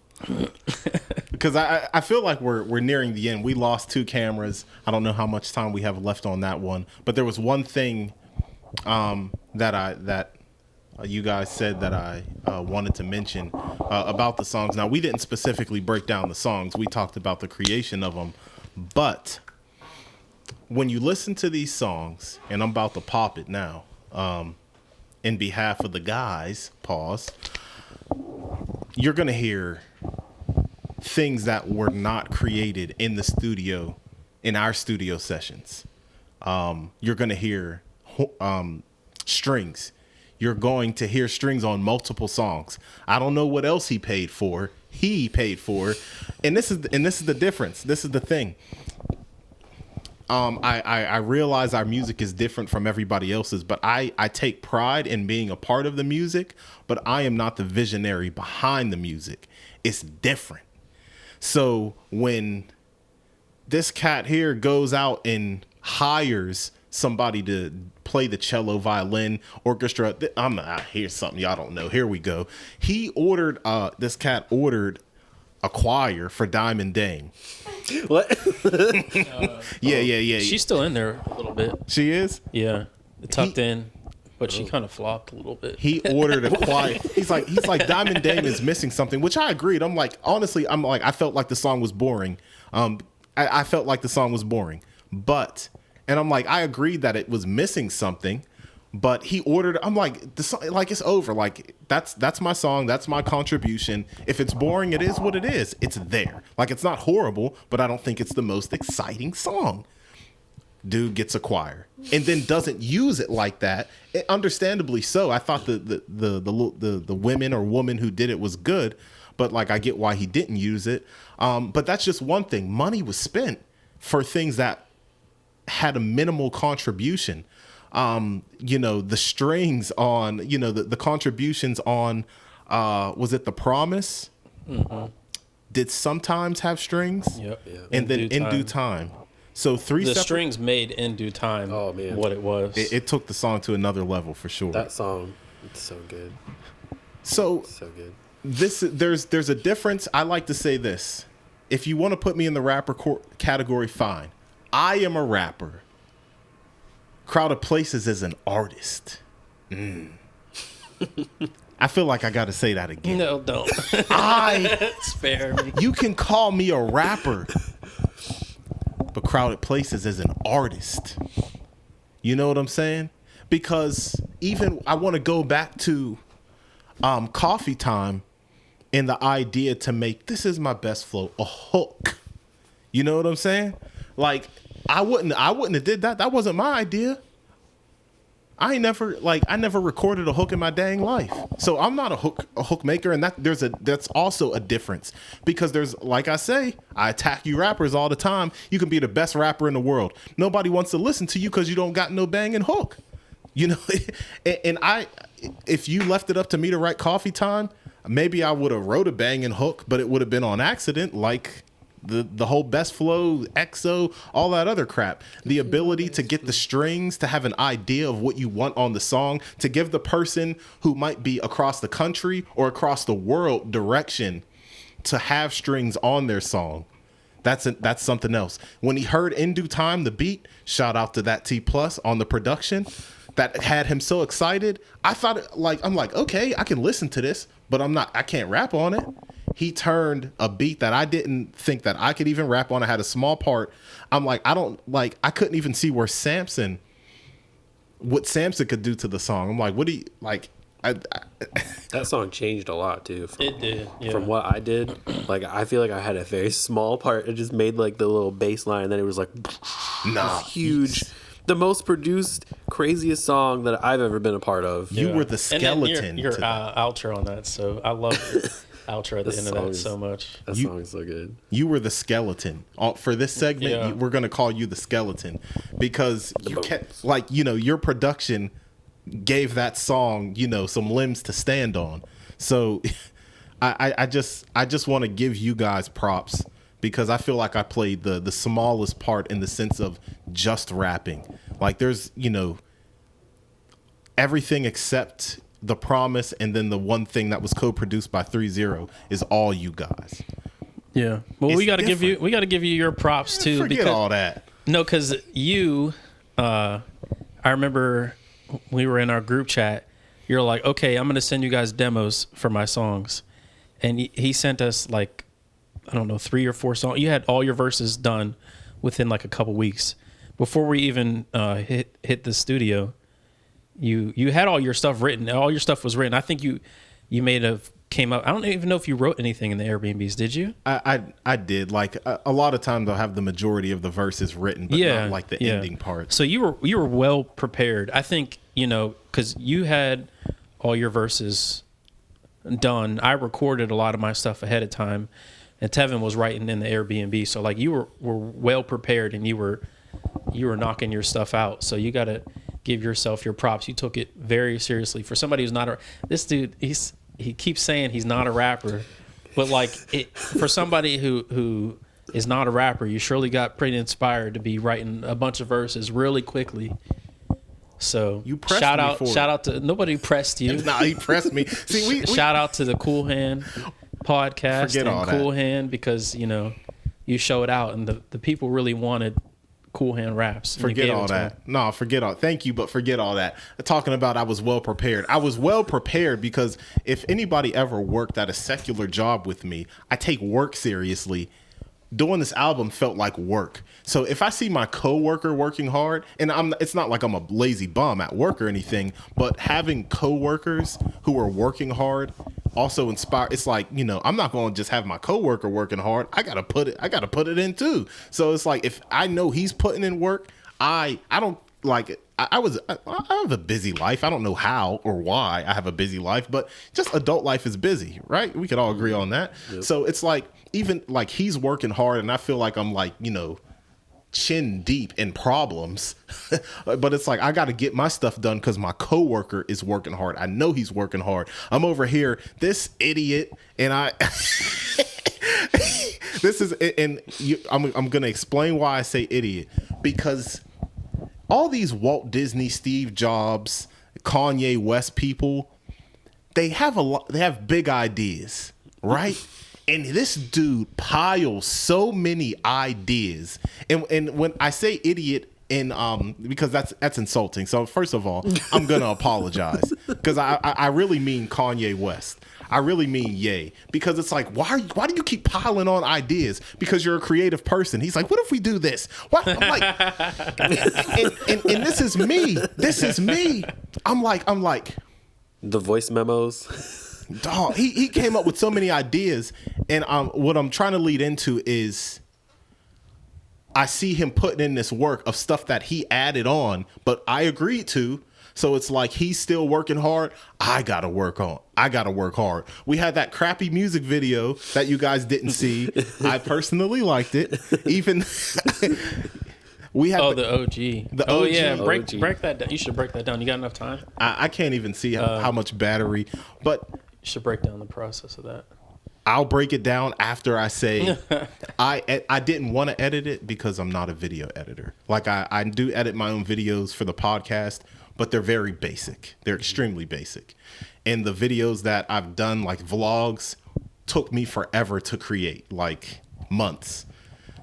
Because I feel like we're nearing the end. We lost 2 cameras. I don't know how much time we have left on that one, but there was one thing that you guys said that I wanted to mention about the songs. Now, we didn't specifically break down the songs. We talked about the creation of them, but when you listen to these songs, and I'm about to pop it now, in behalf of the guys, pause, you're gonna hear things that were not created in the studio, in our studio sessions. You're going to hear strings. You're going to hear strings on multiple songs. I don't know what else he paid for. He paid for, and this is the difference. This is the thing. I realize our music is different from everybody else's, but I take pride in being a part of the music, but I am not the visionary behind the music. It's different. So when this cat here goes out and hires somebody to play the cello, violin, orchestra, here's something y'all don't know. Here we go. This cat ordered a choir for Diamond Dame. What? Yeah. She's still in there a little bit. She is? Yeah, tucked in, but she kind of flopped a little bit. He ordered a choir. He's like Diamond Dame is missing something, which I agreed. I'm like, honestly, I felt like the song was boring. I felt like the song was boring, and I'm like, I agreed that it was missing something, but he ordered. I'm like, the song, like it's over. Like that's my song. That's my contribution. If it's boring, it is what it is. It's there. Like it's not horrible, but I don't think it's the most exciting song. Dude gets a choir and then doesn't use it like that. Understandably so. I thought the women or woman who did it was good, but like I get why he didn't use it. But that's just one thing. Money was spent for things that had a minimal contribution. The strings on, the contributions on, was it The Promise? Mm-hmm. Did sometimes have strings. Yep. Yeah. And then In Due Time. So the strings made In Due Time. Oh, man. What it was. It took the song to another level for sure. That song, it's so good. So good. There's a difference. I like to say this. If you want to put me in the rapper category, fine. I am a rapper. Crowded Places is an artist. I feel like I got to say that again. No, don't. Spare me. You can call me a rapper, but Crowded Places is an artist. You know what I'm saying? Because even I want to go back to Coffee Time and the idea to make This Is My Best Flow a hook. You know what I'm saying? Like I wouldn't have did that. That wasn't my idea. I never recorded a hook in my dang life. So I'm not a hook maker, and that's also a difference. Because there's, like I say, I attack you rappers all the time. You can be the best rapper in the world. Nobody wants to listen to you because you don't got no banging hook. And if you left it up to me to write Coffee Time, maybe I would have wrote a banging hook, but it would have been on accident, like the whole Best Flow, EXO, all that other crap. The ability to get the strings, to have an idea of what you want on the song, to give the person who might be across the country or across the world direction to have strings on their song. That's something else. When he heard In Due Time, the beat, shout out to that T+ on the production, that had him so excited. I'm like, okay, I can listen to this, but I can't rap on it. He turned a beat that I didn't think that I could even rap on. I had a small part. I'm like, I couldn't even see what Samson could do to the song. I'm like, what do you like? That song changed a lot too. It did. Yeah. From what I did, like I feel like I had a very small part. It just made like the little bass line, and then it was like, huge. The most produced, craziest song that I've ever been a part of. You were the skeleton. And your outro on that, so I love your outro at the end of that so much. That song is so good. You were the skeleton. For this segment, we're going to call you the skeleton because you kept, your production gave that song, some limbs to stand on. So I just want to give you guys props because I feel like I played the smallest part in the sense of just rapping. Like there's, everything except The Promise and then the one thing that was co-produced by 3-0 is all you guys. Yeah. Well, It's we got to give different. you your props too. Forget all that. No, because you, I remember we were in our group chat. You're like, okay, I'm going to send you guys demos for my songs. And he sent us like, I don't know, 3 or 4 songs. You had all your verses done within like a couple weeks. Before we even hit the studio, you had all your stuff written. All your stuff was written. I think you made came up. I don't even know if you wrote anything in the Airbnbs. Did you? I did. Like a lot of times I'll have the majority of the verses written, but not like the ending part. So you were well prepared. I think, because you had all your verses done. I recorded a lot of my stuff ahead of time, and Tevin was writing in the Airbnb. So like you were well prepared, and you were knocking your stuff out. So you got to give yourself your props. You took it very seriously. For somebody who's not this dude, he keeps saying he's not a rapper, but like for somebody who is not a rapper, you surely got pretty inspired to be writing a bunch of verses really quickly. So You pressed shout me out for it. shout out to nobody pressed you. Nah, he pressed me. See, we Shout out to the Cool Hand podcast Forget all and that. Cool Hand because you showed out and the people really wanted Cool Hand raps. and you forget gave all it to them. that. No, forget all. Thank you, but forget all that. Talking about I was well prepared. I was well prepared because if anybody ever worked at a secular job with me, I take work seriously. Doing this album felt like work. So if I see my coworker working hard, and it's not like I'm a lazy bum at work or anything, but having coworkers who are working hard also inspire. It's like, I'm not going to just have my coworker working hard. I got to put it in too. So it's like if I know he's putting in work, I don't like it. I have a busy life. I don't know how or why I have a busy life, but just adult life is busy, right? We could all agree on that. Yep. So it's like, even like he's working hard and I feel like I'm like, chin deep in problems, but it's like, I got to get my stuff done because my coworker is working hard. I know he's working hard. I'm over here, this idiot. And I'm going to explain why I say idiot, because all these Walt Disney, Steve Jobs, Kanye West people, they have big ideas, right? And this dude piles so many ideas. And when I say idiot, because that's insulting. So first of all, I'm gonna apologize because I really mean Kanye West. I really mean Ye, because it's like, why do you keep piling on ideas? Because you're a creative person. He's like, what if we do this? What? I'm like, and this is me. This is me. I'm like, The voice memos. dog. He came up with so many ideas, and what I'm trying to lead into is, I see him putting in this work of stuff that he added on, but I agreed to. So it's like he's still working hard. I gotta work hard. We had that crappy music video that you guys didn't see. I personally liked it. Even we had the OG. The oh OG. yeah, OG. break that down. You should break that down. You got enough time? I can't even see how much battery, but You should break down the process of that. I'll break it down after I say I didn't want to edit it because I'm not a video editor. Like I do edit my own videos for the podcast, but they're very basic. They're extremely basic. And the videos that I've done, like vlogs, took me forever to create, like months.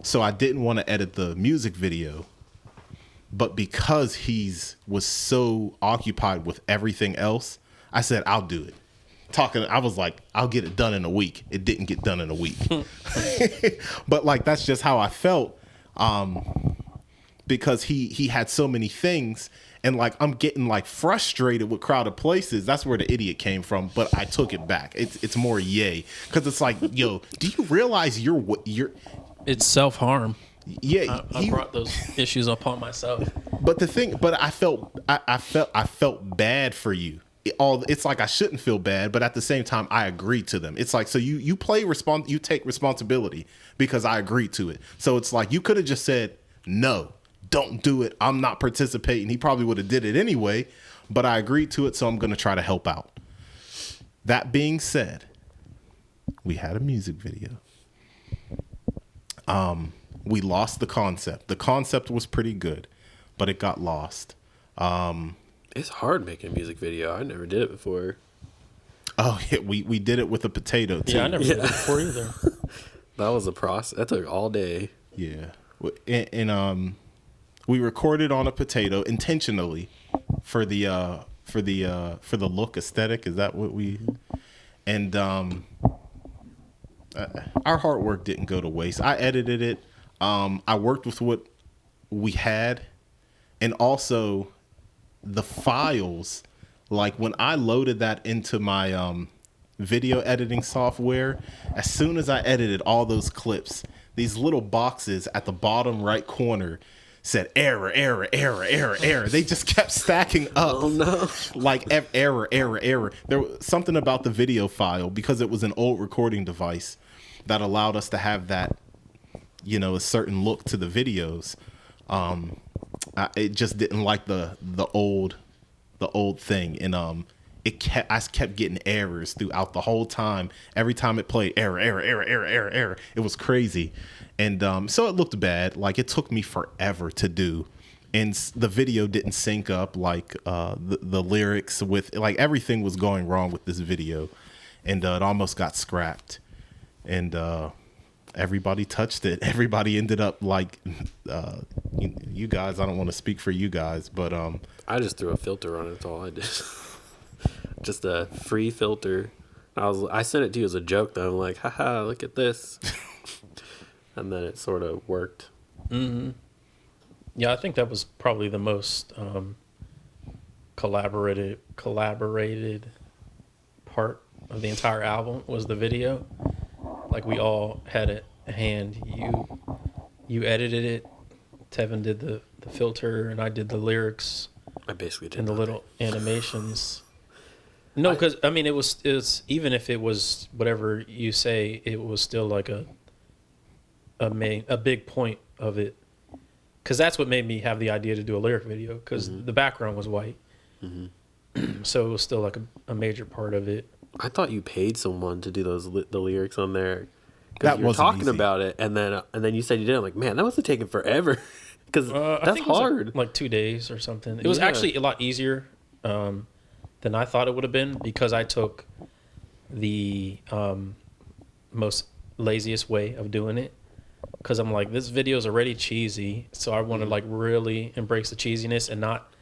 So I didn't want to edit the music video, but because was so occupied with everything else, I said, I'll do it. I was like, I'll get it done in a week. It didn't get done in a week. But like, that's just how I felt. Because he had so many things, and like, I'm getting like frustrated with Crowded Places. That's where the idiot came from, but I took it back. It's more Ye. Cause it's like, yo, do you realize you're It's self-harm. yeah. I brought those issues upon myself. But I felt bad for you. It's like I shouldn't feel bad, but at the same time, I agreed to them. It's like, so you take responsibility because I agreed to it. So it's like, you could have just said, no, don't do it. I'm not participating. He probably would have did it anyway. but I agreed to it, so I'm going to try to help out. That being said, we had a music video. We lost the concept. The concept was pretty good, but it got lost. It's hard making a music video. I never did it before. Oh, yeah, we did it with a potato, too. Yeah, I never did it before either. That was a process. That took all day. Yeah. And we recorded on a potato intentionally for the look aesthetic. Is that what we? And our hard work didn't go to waste. I edited it. I worked with what we had, and also the files. Like when I loaded that into my video editing software, as soon as I edited all those clips, these little boxes at the bottom right corner said error, error, error, error, error. They just kept stacking up. Oh no. Like error, error, error. There was something about the video file, because it was an old recording device, that allowed us to have that, a certain look to the videos. It just didn't like the old thing, and I kept getting errors throughout the whole time. Every time it played, error, error, error, error, error, error. It was crazy. And so it looked bad. Like, it took me forever to do. And the video didn't sync up, like the lyrics with, like, everything was going wrong with this video. And it almost got scrapped. And everybody touched it. Everybody ended up like, you guys, I don't want to speak for you guys, but I just threw a filter on it. That's all I did. Just a free filter. I sent it to you as a joke, though. I'm like, haha, look at this. And then it sort of worked. Mm-hmm. Yeah, I think that was probably the most collaborated part of the entire album was the video. Like, we all had a hand. You edited it. Tevin did the filter, and I did the lyrics. I basically did. And the little animations. No, because I mean, it was even if it was whatever you say, it was still like a big point of it, because that's what made me have the idea to do a lyric video, because the background was white, so it was still like a major part of it. I thought you paid someone to do the lyrics on there. That you were wasn't talking easy. about it, and then you said you did. I'm like, man, that must have taken forever, because I that's think it was hard. like 2 days or something. It was Yeah. actually a lot easier than I thought it would have been, because I took the most laziest way of doing it. Because I'm like, this video is already cheesy, so I want to like really embrace the cheesiness and not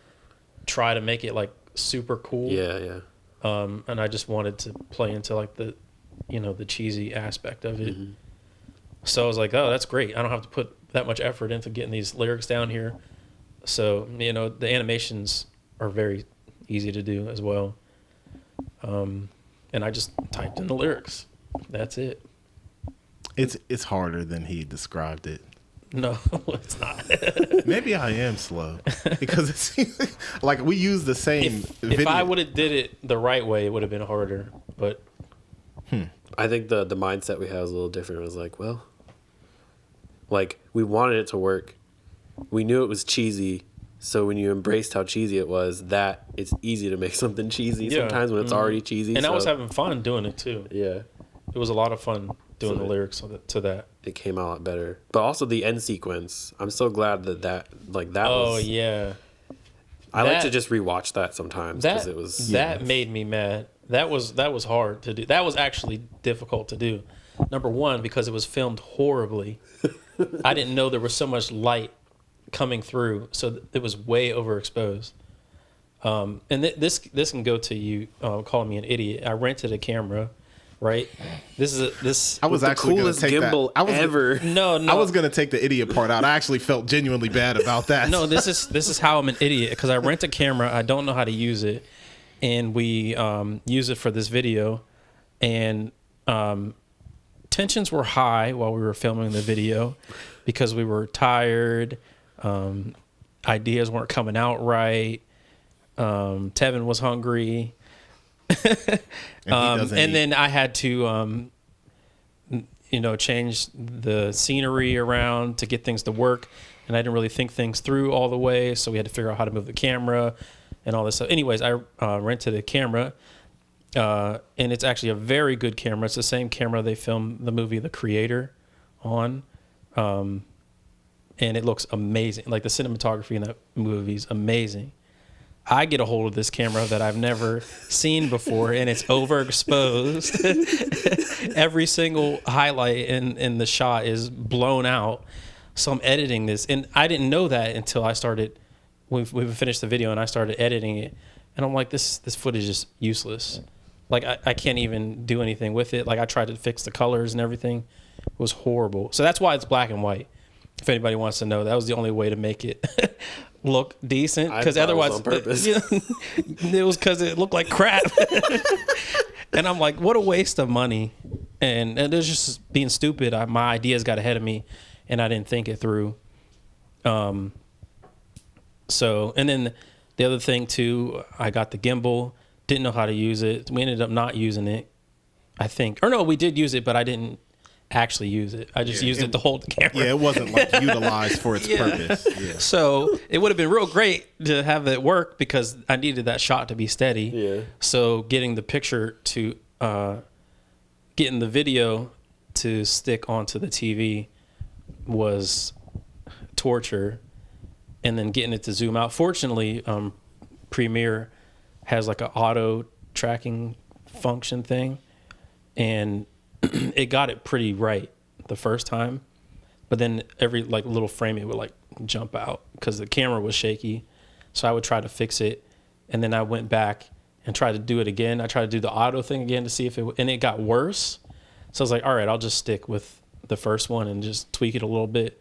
try to make it like super cool. Yeah. And I just wanted to play into like the cheesy aspect of it. So I was like, oh, that's great. I don't have to put that much effort into getting these lyrics down here. So, the animations are very easy to do as well. And I just typed in the lyrics. That's it. It's harder than he described it. No, it's not. Maybe I am slow, because it seems like we use the same video. If I would have did it the right way, it would have been harder. But I think the mindset we had was a little different. It was like, well, like, we wanted it to work. We knew it was cheesy. So when you embraced how cheesy it was, that it's easy to make something cheesy sometimes when it's already cheesy. And so, I was having fun doing it too. Yeah. It was a lot of fun doing So the lyrics to that. It came out a lot better. But also the end sequence. I'm so glad that Oh was... yeah. I like to just rewatch that sometimes, because it was... That made me mad. That was hard to do. That was actually difficult to do. Number one, because it was filmed horribly. I didn't know there was so much light coming through, so it was way overexposed. And this can go to you calling me an idiot. I rented a camera, right? I was the actually going coolest to take gimbal that. ever. No. I was going to take the idiot part out. I actually felt genuinely bad about that. No, this is how I'm an idiot, because I rent a camera, I don't know how to use it, and we use it for this video, and tensions were high while we were filming the video, because we were tired, ideas weren't coming out right, Tevin was hungry, and then I had to change the scenery around to get things to work, and I didn't really think things through all the way, so we had to figure out how to move the camera and all this stuff. Anyways, I rented a camera, and it's actually a very good camera. It's the same camera they filmed the movie The Creator on, and it looks amazing. Like the cinematography in that movie is amazing. I get a hold of this camera that I've never seen before, and it's overexposed. Every single highlight in the shot is blown out. So I'm editing this, and I didn't know that until I started. We finished the video, and I started editing it, and I'm like, this footage is useless. Like I can't even do anything with it. Like I tried to fix the colors and everything. It was horrible. So that's why it's black and white. If anybody wants to know, that was the only way to make it look decent, because otherwise on purpose. it was because it looked like crap. And I'm like, what a waste of money. And it was just being stupid. My ideas got ahead of me, and I didn't think it through. So, and then the other thing too, I got the gimbal, didn't know how to use it. We ended up not using it, I think. Or no, we did use it, but I didn't actually use it. I just used it to hold the camera. Yeah, it wasn't like utilized for its purpose. Yeah. So it would have been real great to have it work, because I needed that shot to be steady. Yeah. So getting the picture to, getting the video to stick onto the TV was torture, and then getting it to zoom out. Fortunately, Premiere has like an auto tracking function thing, and it got it pretty right the first time, but then every like little frame it would like jump out because the camera was shaky. So I would try to fix it, and then I went back and tried to do it again. I tried to do the auto thing again to see if and it got worse. So I was like, all right, I'll just stick with the first one and just tweak it a little bit.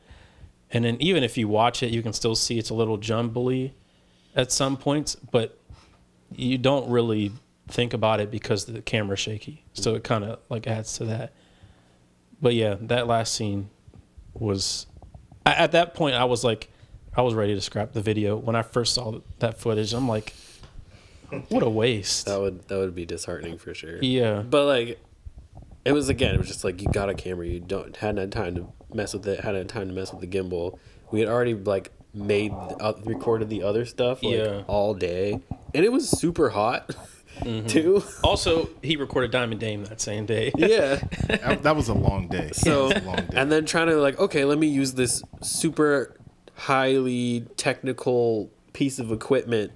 And then even if you watch it, you can still see it's a little jumbly at some points, but you don't really think about it because the camera's shaky. So it kind of like adds to that. But yeah, that last scene was, at that point I was like, I was ready to scrap the video. When I first saw that footage, I'm like, what a waste. That would be disheartening for sure. Yeah. But like, it was just like, you got a camera, you hadn't had time to mess with it, hadn't had time to mess with the gimbal. We had already like recorded the other stuff like all day, and it was super hot. Mm-hmm. Too. Also, he recorded Diamond Dame that same day. Yeah. That was a long day. So, a long day. And then trying to like, okay, let me use this super highly technical piece of equipment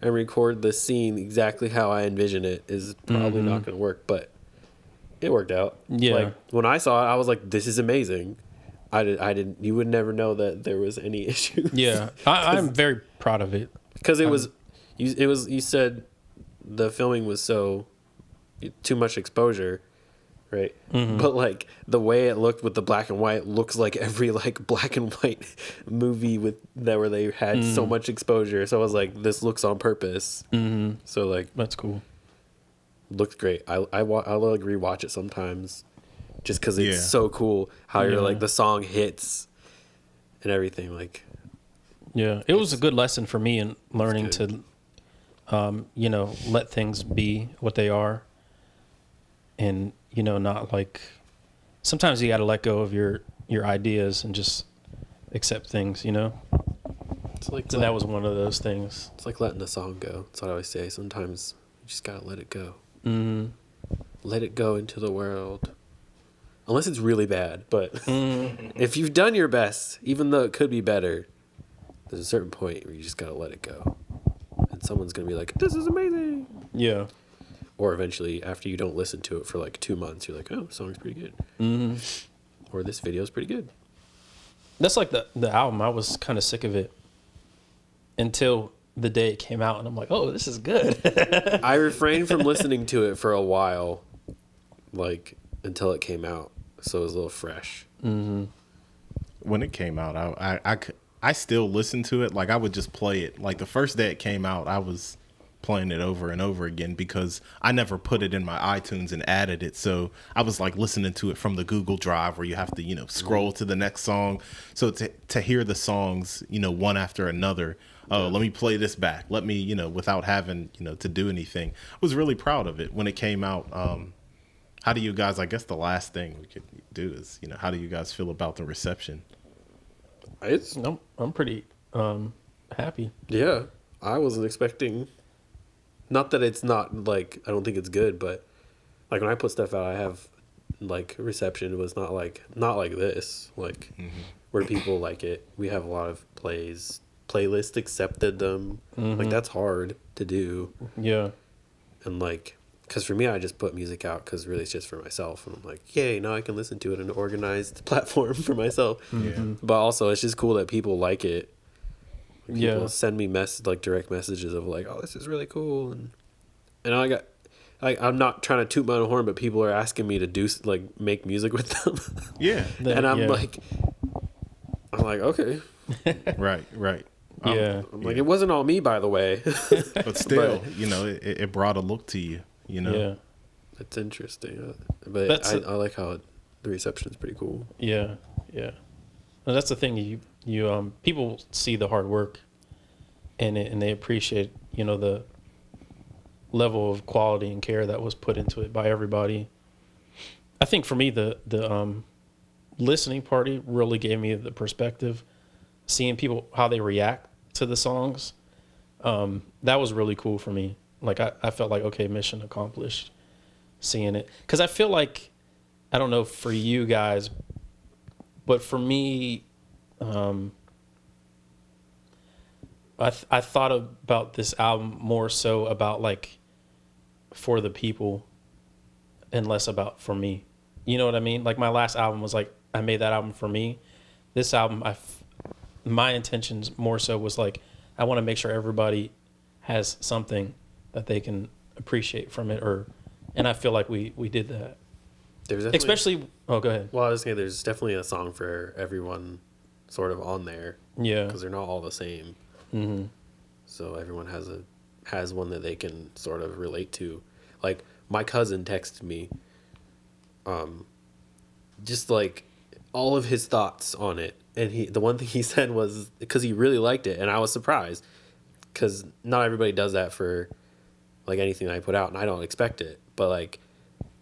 and record the scene exactly how I envision it is probably not going to work, but it worked out. Yeah. Like when I saw it, I was like, this is amazing. You would never know that there was any issues. Yeah. I'm very proud of it. Because you said the filming was so too much exposure, right? Mm-hmm. But like the way it looked with the black and white looks like every like black and white movie where they had so much exposure. So I was like, this looks on purpose. Mm-hmm. So like that's cool. Looked great. I'll like rewatch it sometimes, just because it's so cool how you're like the song hits and everything. Like, yeah, it was a good lesson for me in learning to. Let things be what they are, and not like, sometimes you got to let go of your ideas and just accept things. It's like so that was one of those things. It's like letting a song go. That's what I always say. Sometimes you just gotta let it go. Mm-hmm. Let it go into the world, unless it's really bad. But if you've done your best, even though it could be better, there's a certain point where you just gotta let it go. Someone's gonna be like, this is amazing. Yeah. Or eventually, after you don't listen to it for like 2 months, you're like, oh, the song's pretty good. Mm-hmm. Or this video's pretty good. That's like the album. I was kind of sick of it until the day it came out, and I'm like, oh, this is good. I refrained from listening to it for a while, like until it came out, so it was a little fresh. Mm-hmm. When it came out, I still listen to it. Like I would just play it. Like the first day it came out, I was playing it over and over again because I never put it in my iTunes and added it. So I was like listening to it from the Google Drive where you have to, scroll to the next song. So to hear the songs, one after another, let me play this back. Let me, without having, to do anything. I was really proud of it when it came out. How do you guys, I guess the last thing we could do is, how do you guys feel about the reception? I'm pretty happy. Yeah. I wasn't expecting. Not that it's not like I don't think it's good, but like when I put stuff out, I have like reception was not like this like where people like it. We have a lot of playlist accepted them. Like that's hard to do. Yeah. And like because for me, I just put music out because really it's just for myself, and I'm like, yay, now I can listen to it in an organized platform for myself. But also it's just cool that people like it. People send me direct messages of like, oh, this is really cool, and I got like I'm not trying to toot my own horn, but people are asking me to do like make music with them. Yeah. And I'm like okay. Right. Yeah. I'm like, it wasn't all me, by the way. But still, you know, it brought a look to you, you know? Yeah. It's interesting. But I like how the reception is pretty cool. Yeah. Yeah. And that's the thing. You people see the hard work and they appreciate, you know, the level of quality and care that was put into it by everybody. I think for me, the listening party really gave me the perspective, seeing people, how they react to the songs. That was really cool for me. Like I felt like, okay, mission accomplished, seeing it. Cause I feel like, I don't know for you guys, but for me, I thought about this album more so about like for the people and less about for me. You know what I mean? Like my last album was like, I made that album for me. This album, my intentions more so was like, I want to make sure everybody has something that they can appreciate from it, and I feel like we did that. There's Especially, oh, go ahead. Well, I was saying there's definitely a song for everyone sort of on there. Yeah. Because they're not all the same. Mm-hmm. So everyone has one that they can sort of relate to. Like my cousin texted me, just like all of his thoughts on it, and the one thing he said was because he really liked it, and I was surprised because not everybody does that for like anything I put out, and I don't expect it, but like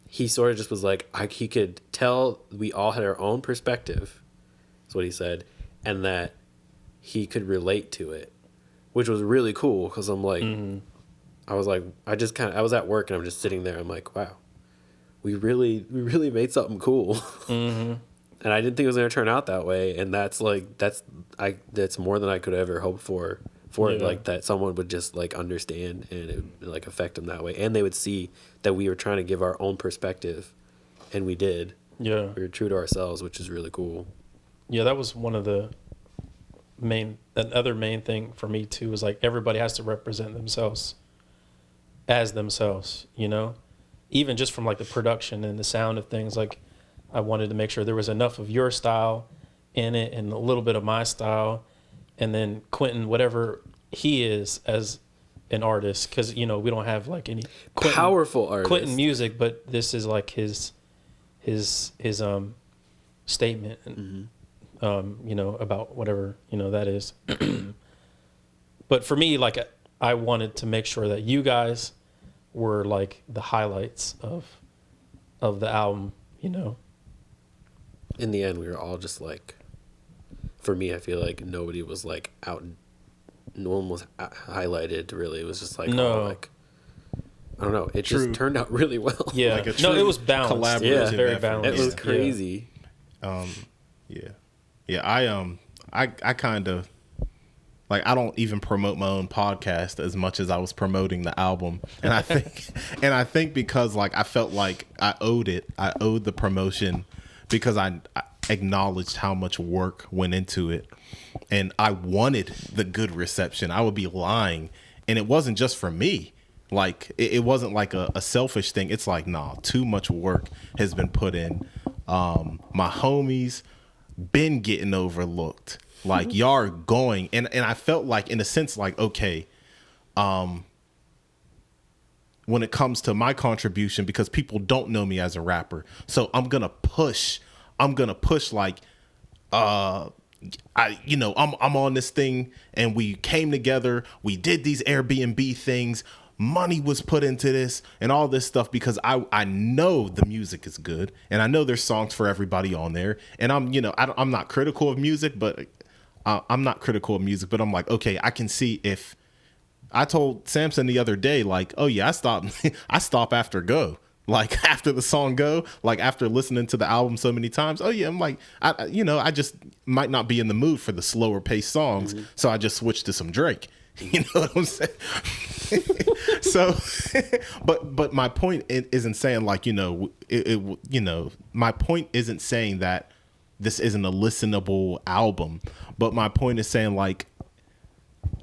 he sort of just was like he could tell we all had our own perspective. That's what he said, and that he could relate to it, which was really cool because I'm like, I was like, I was at work and I'm just sitting there. I'm like, wow, we really made something cool. And I didn't think it was going to turn out that way. And that's more than I could ever hope for it, like that someone would just like understand and it would like affect them that way. And they would see that we were trying to give our own perspective, and we did. Yeah. We were true to ourselves, which is really cool. Yeah, that was one of the another main thing for me too, was like everybody has to represent themselves as themselves, you know? Even just from like the production and the sound of things, like I wanted to make sure there was enough of your style in it and a little bit of my style, and then Quentin, whatever he is as an artist, because you know we don't have like any powerful artist Quentin music, but this is like his statement and you know, about whatever, you know, that is. But for me, like I wanted to make sure that you guys were like the highlights of the album, you know. In the end, we were all just like, for me, I feel like nobody was like out. No one was highlighted really. It was just like, no, like I don't know. It just turned out really well. Yeah, like no, it was balanced. Collaborative. Yeah, it was very balanced. It was crazy. I kind of like, I don't even promote my own podcast as much as I was promoting the album, and I think because like I felt like I owed the promotion because I acknowledged how much work went into it, and I wanted the good reception. I would be lying, and it wasn't just for me. Like it wasn't like a selfish thing. It's like, nah, too much work has been put in. My homies been getting overlooked. Like y'all are going, and I felt like in a sense like, okay, when it comes to my contribution, because people don't know me as a rapper, so I'm gonna push like I'm on this thing, and we came together, we did these Airbnb things, money was put into this and all this stuff, because I know the music is good, and I know there's songs for everybody on there, and I'm not critical of music, but I'm like, okay, I can see if I told Samson the other day, like, oh yeah, I stop after Go. Like after the song Go, like after listening to the album so many times. Oh yeah, I'm like, I just might not be in the mood for the slower paced songs. So I just switched to some Drake. You know what I'm saying? So, but my point isn't saying like, my point isn't saying that this isn't a listenable album, but my point is saying like,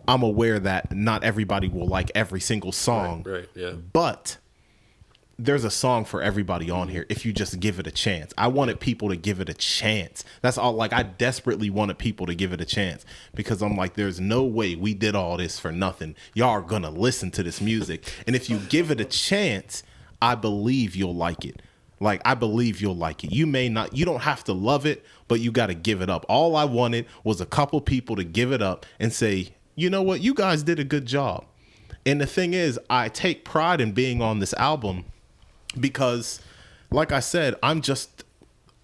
I'm aware that not everybody will like every single song, Right, yeah. but there's a song for everybody on here if you just give it a chance. I wanted people to give it a chance. That's all. Like, I desperately wanted people to give it a chance because I'm like, there's no way we did all this for nothing. Y'all are gonna listen to this music, and if you give it a chance, I believe you'll like it. Like, I believe you'll like it. You may not, you don't have to love it, but you got to give it up. All I wanted was a couple people to give it up and say, you know what, you guys did a good job. And the thing is, I take pride in being on this album because, like I said, I'm just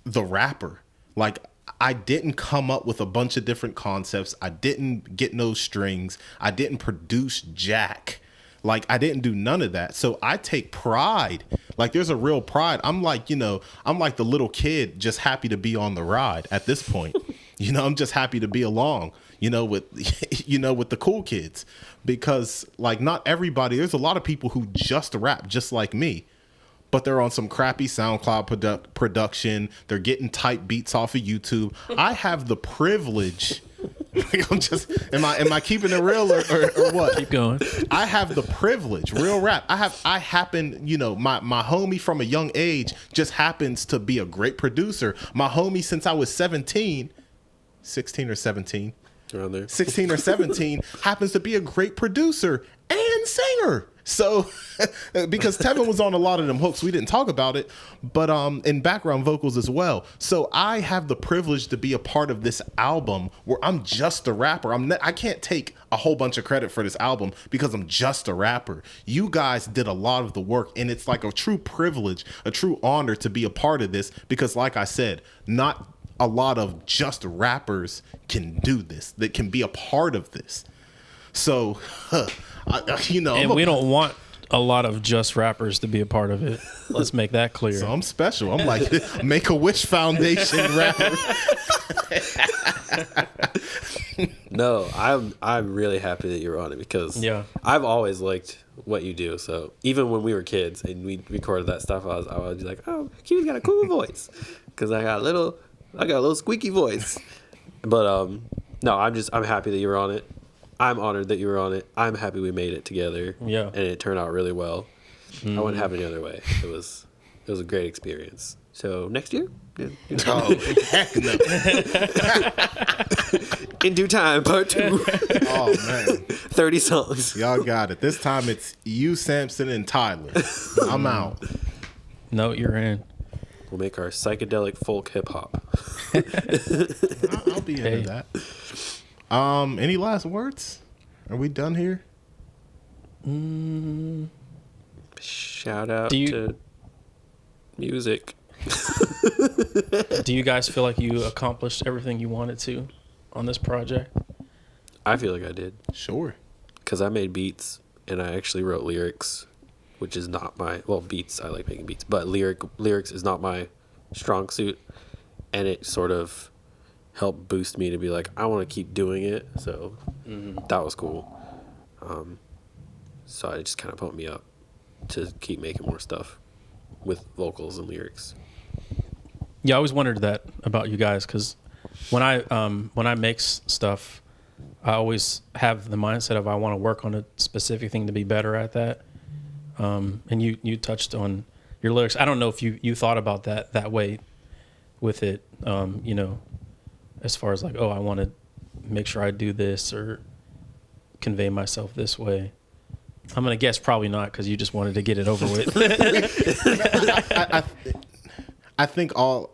the rapper. Like, I didn't come up with a bunch of different concepts. I didn't get no strings. I didn't produce jack. Like, I didn't do none of that. So I take pride. Like, there's a real pride. I'm like, I'm like the little kid just happy to be on the ride at this point. I'm just happy to be along, with the cool kids, because like not everybody, there's a lot of people who just rap just like me, but they're on some crappy SoundCloud production. They're getting type beats off of YouTube. I have the privilege. I'm just, am I keeping it real or what? Keep going. I have the privilege, real rap. I happen, my homie from a young age just happens to be a great producer. My homie since I was 16 or 17, Around there. 16 or 17 happens to be a great producer and singer. So, because Tevin was on a lot of them hooks, we didn't talk about it, but in background vocals as well. So I have the privilege to be a part of this album where I'm just a rapper. I can't take a whole bunch of credit for this album because I'm just a rapper. You guys did a lot of the work, and it's like a true privilege, a true honor to be a part of this because, like I said, not a lot of just rappers can do this, that can be a part of this. So, and we don't want a lot of just rappers to be a part of it. Let's make that clear. So I'm special. I'm like Make-A-Wish Foundation rapper. No, I'm really happy that you're on it because I've always liked what you do. So even when we were kids and we recorded that stuff, I was like, oh, Q's got a cool voice because I got a little squeaky voice. But no, I'm happy that you're on it. I'm honored that you were on it. I'm happy we made it together. Yeah. And it turned out really well. I wouldn't have it any other way. It was a great experience. So next year? Yeah, Oh, heck no. In due time, part 2. Oh, man. 30 songs. Y'all got it. This time it's you, Samson, and Tyler. I'm out. No, you're in. We'll make our psychedelic folk hip hop. I'll be into that. Any last words? Are we done here? Shout out to music. Do you guys feel like you accomplished everything you wanted to on this project? I feel like I did. Sure. Because I made beats and I actually wrote lyrics, which is not beats, I like making beats, but lyrics is not my strong suit. And it sort of helped boost me to be like, I want to keep doing it. So that was cool. So it just kind of pumped me up to keep making more stuff with vocals and lyrics. Yeah, I always wondered that about you guys because when I make stuff, I always have the mindset of I want to work on a specific thing to be better at that. And you touched on your lyrics. I don't know if you thought about that way with it, as far as like, oh, I want to make sure I do this or convey myself this way. I'm going to guess probably not because you just wanted to get it over with. I think no.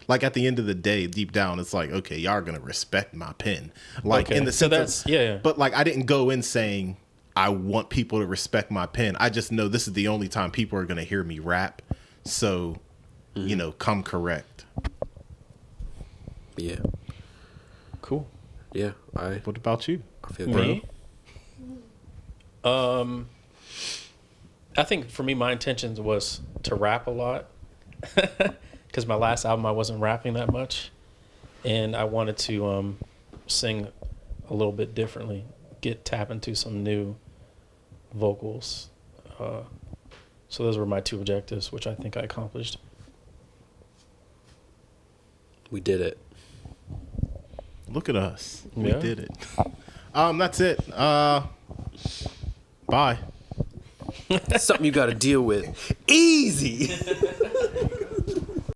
Like at the end of the day, deep down, it's like, okay, y'all are going to respect my pen. Like okay. in the sense But like I didn't go in saying I want people to respect my pen. I just know this is the only time people are going to hear me rap. So, come correct. Yeah. Cool. Yeah. What about you? I feel good. Me? I think for me, my intentions was to rap a lot because my last album I wasn't rapping that much, and I wanted to sing a little bit differently, tap into some new vocals. So those were my two objectives, which I think I accomplished. We did it. Look at us. Yeah. We did it. That's it. Bye. Something you got to deal with. Easy.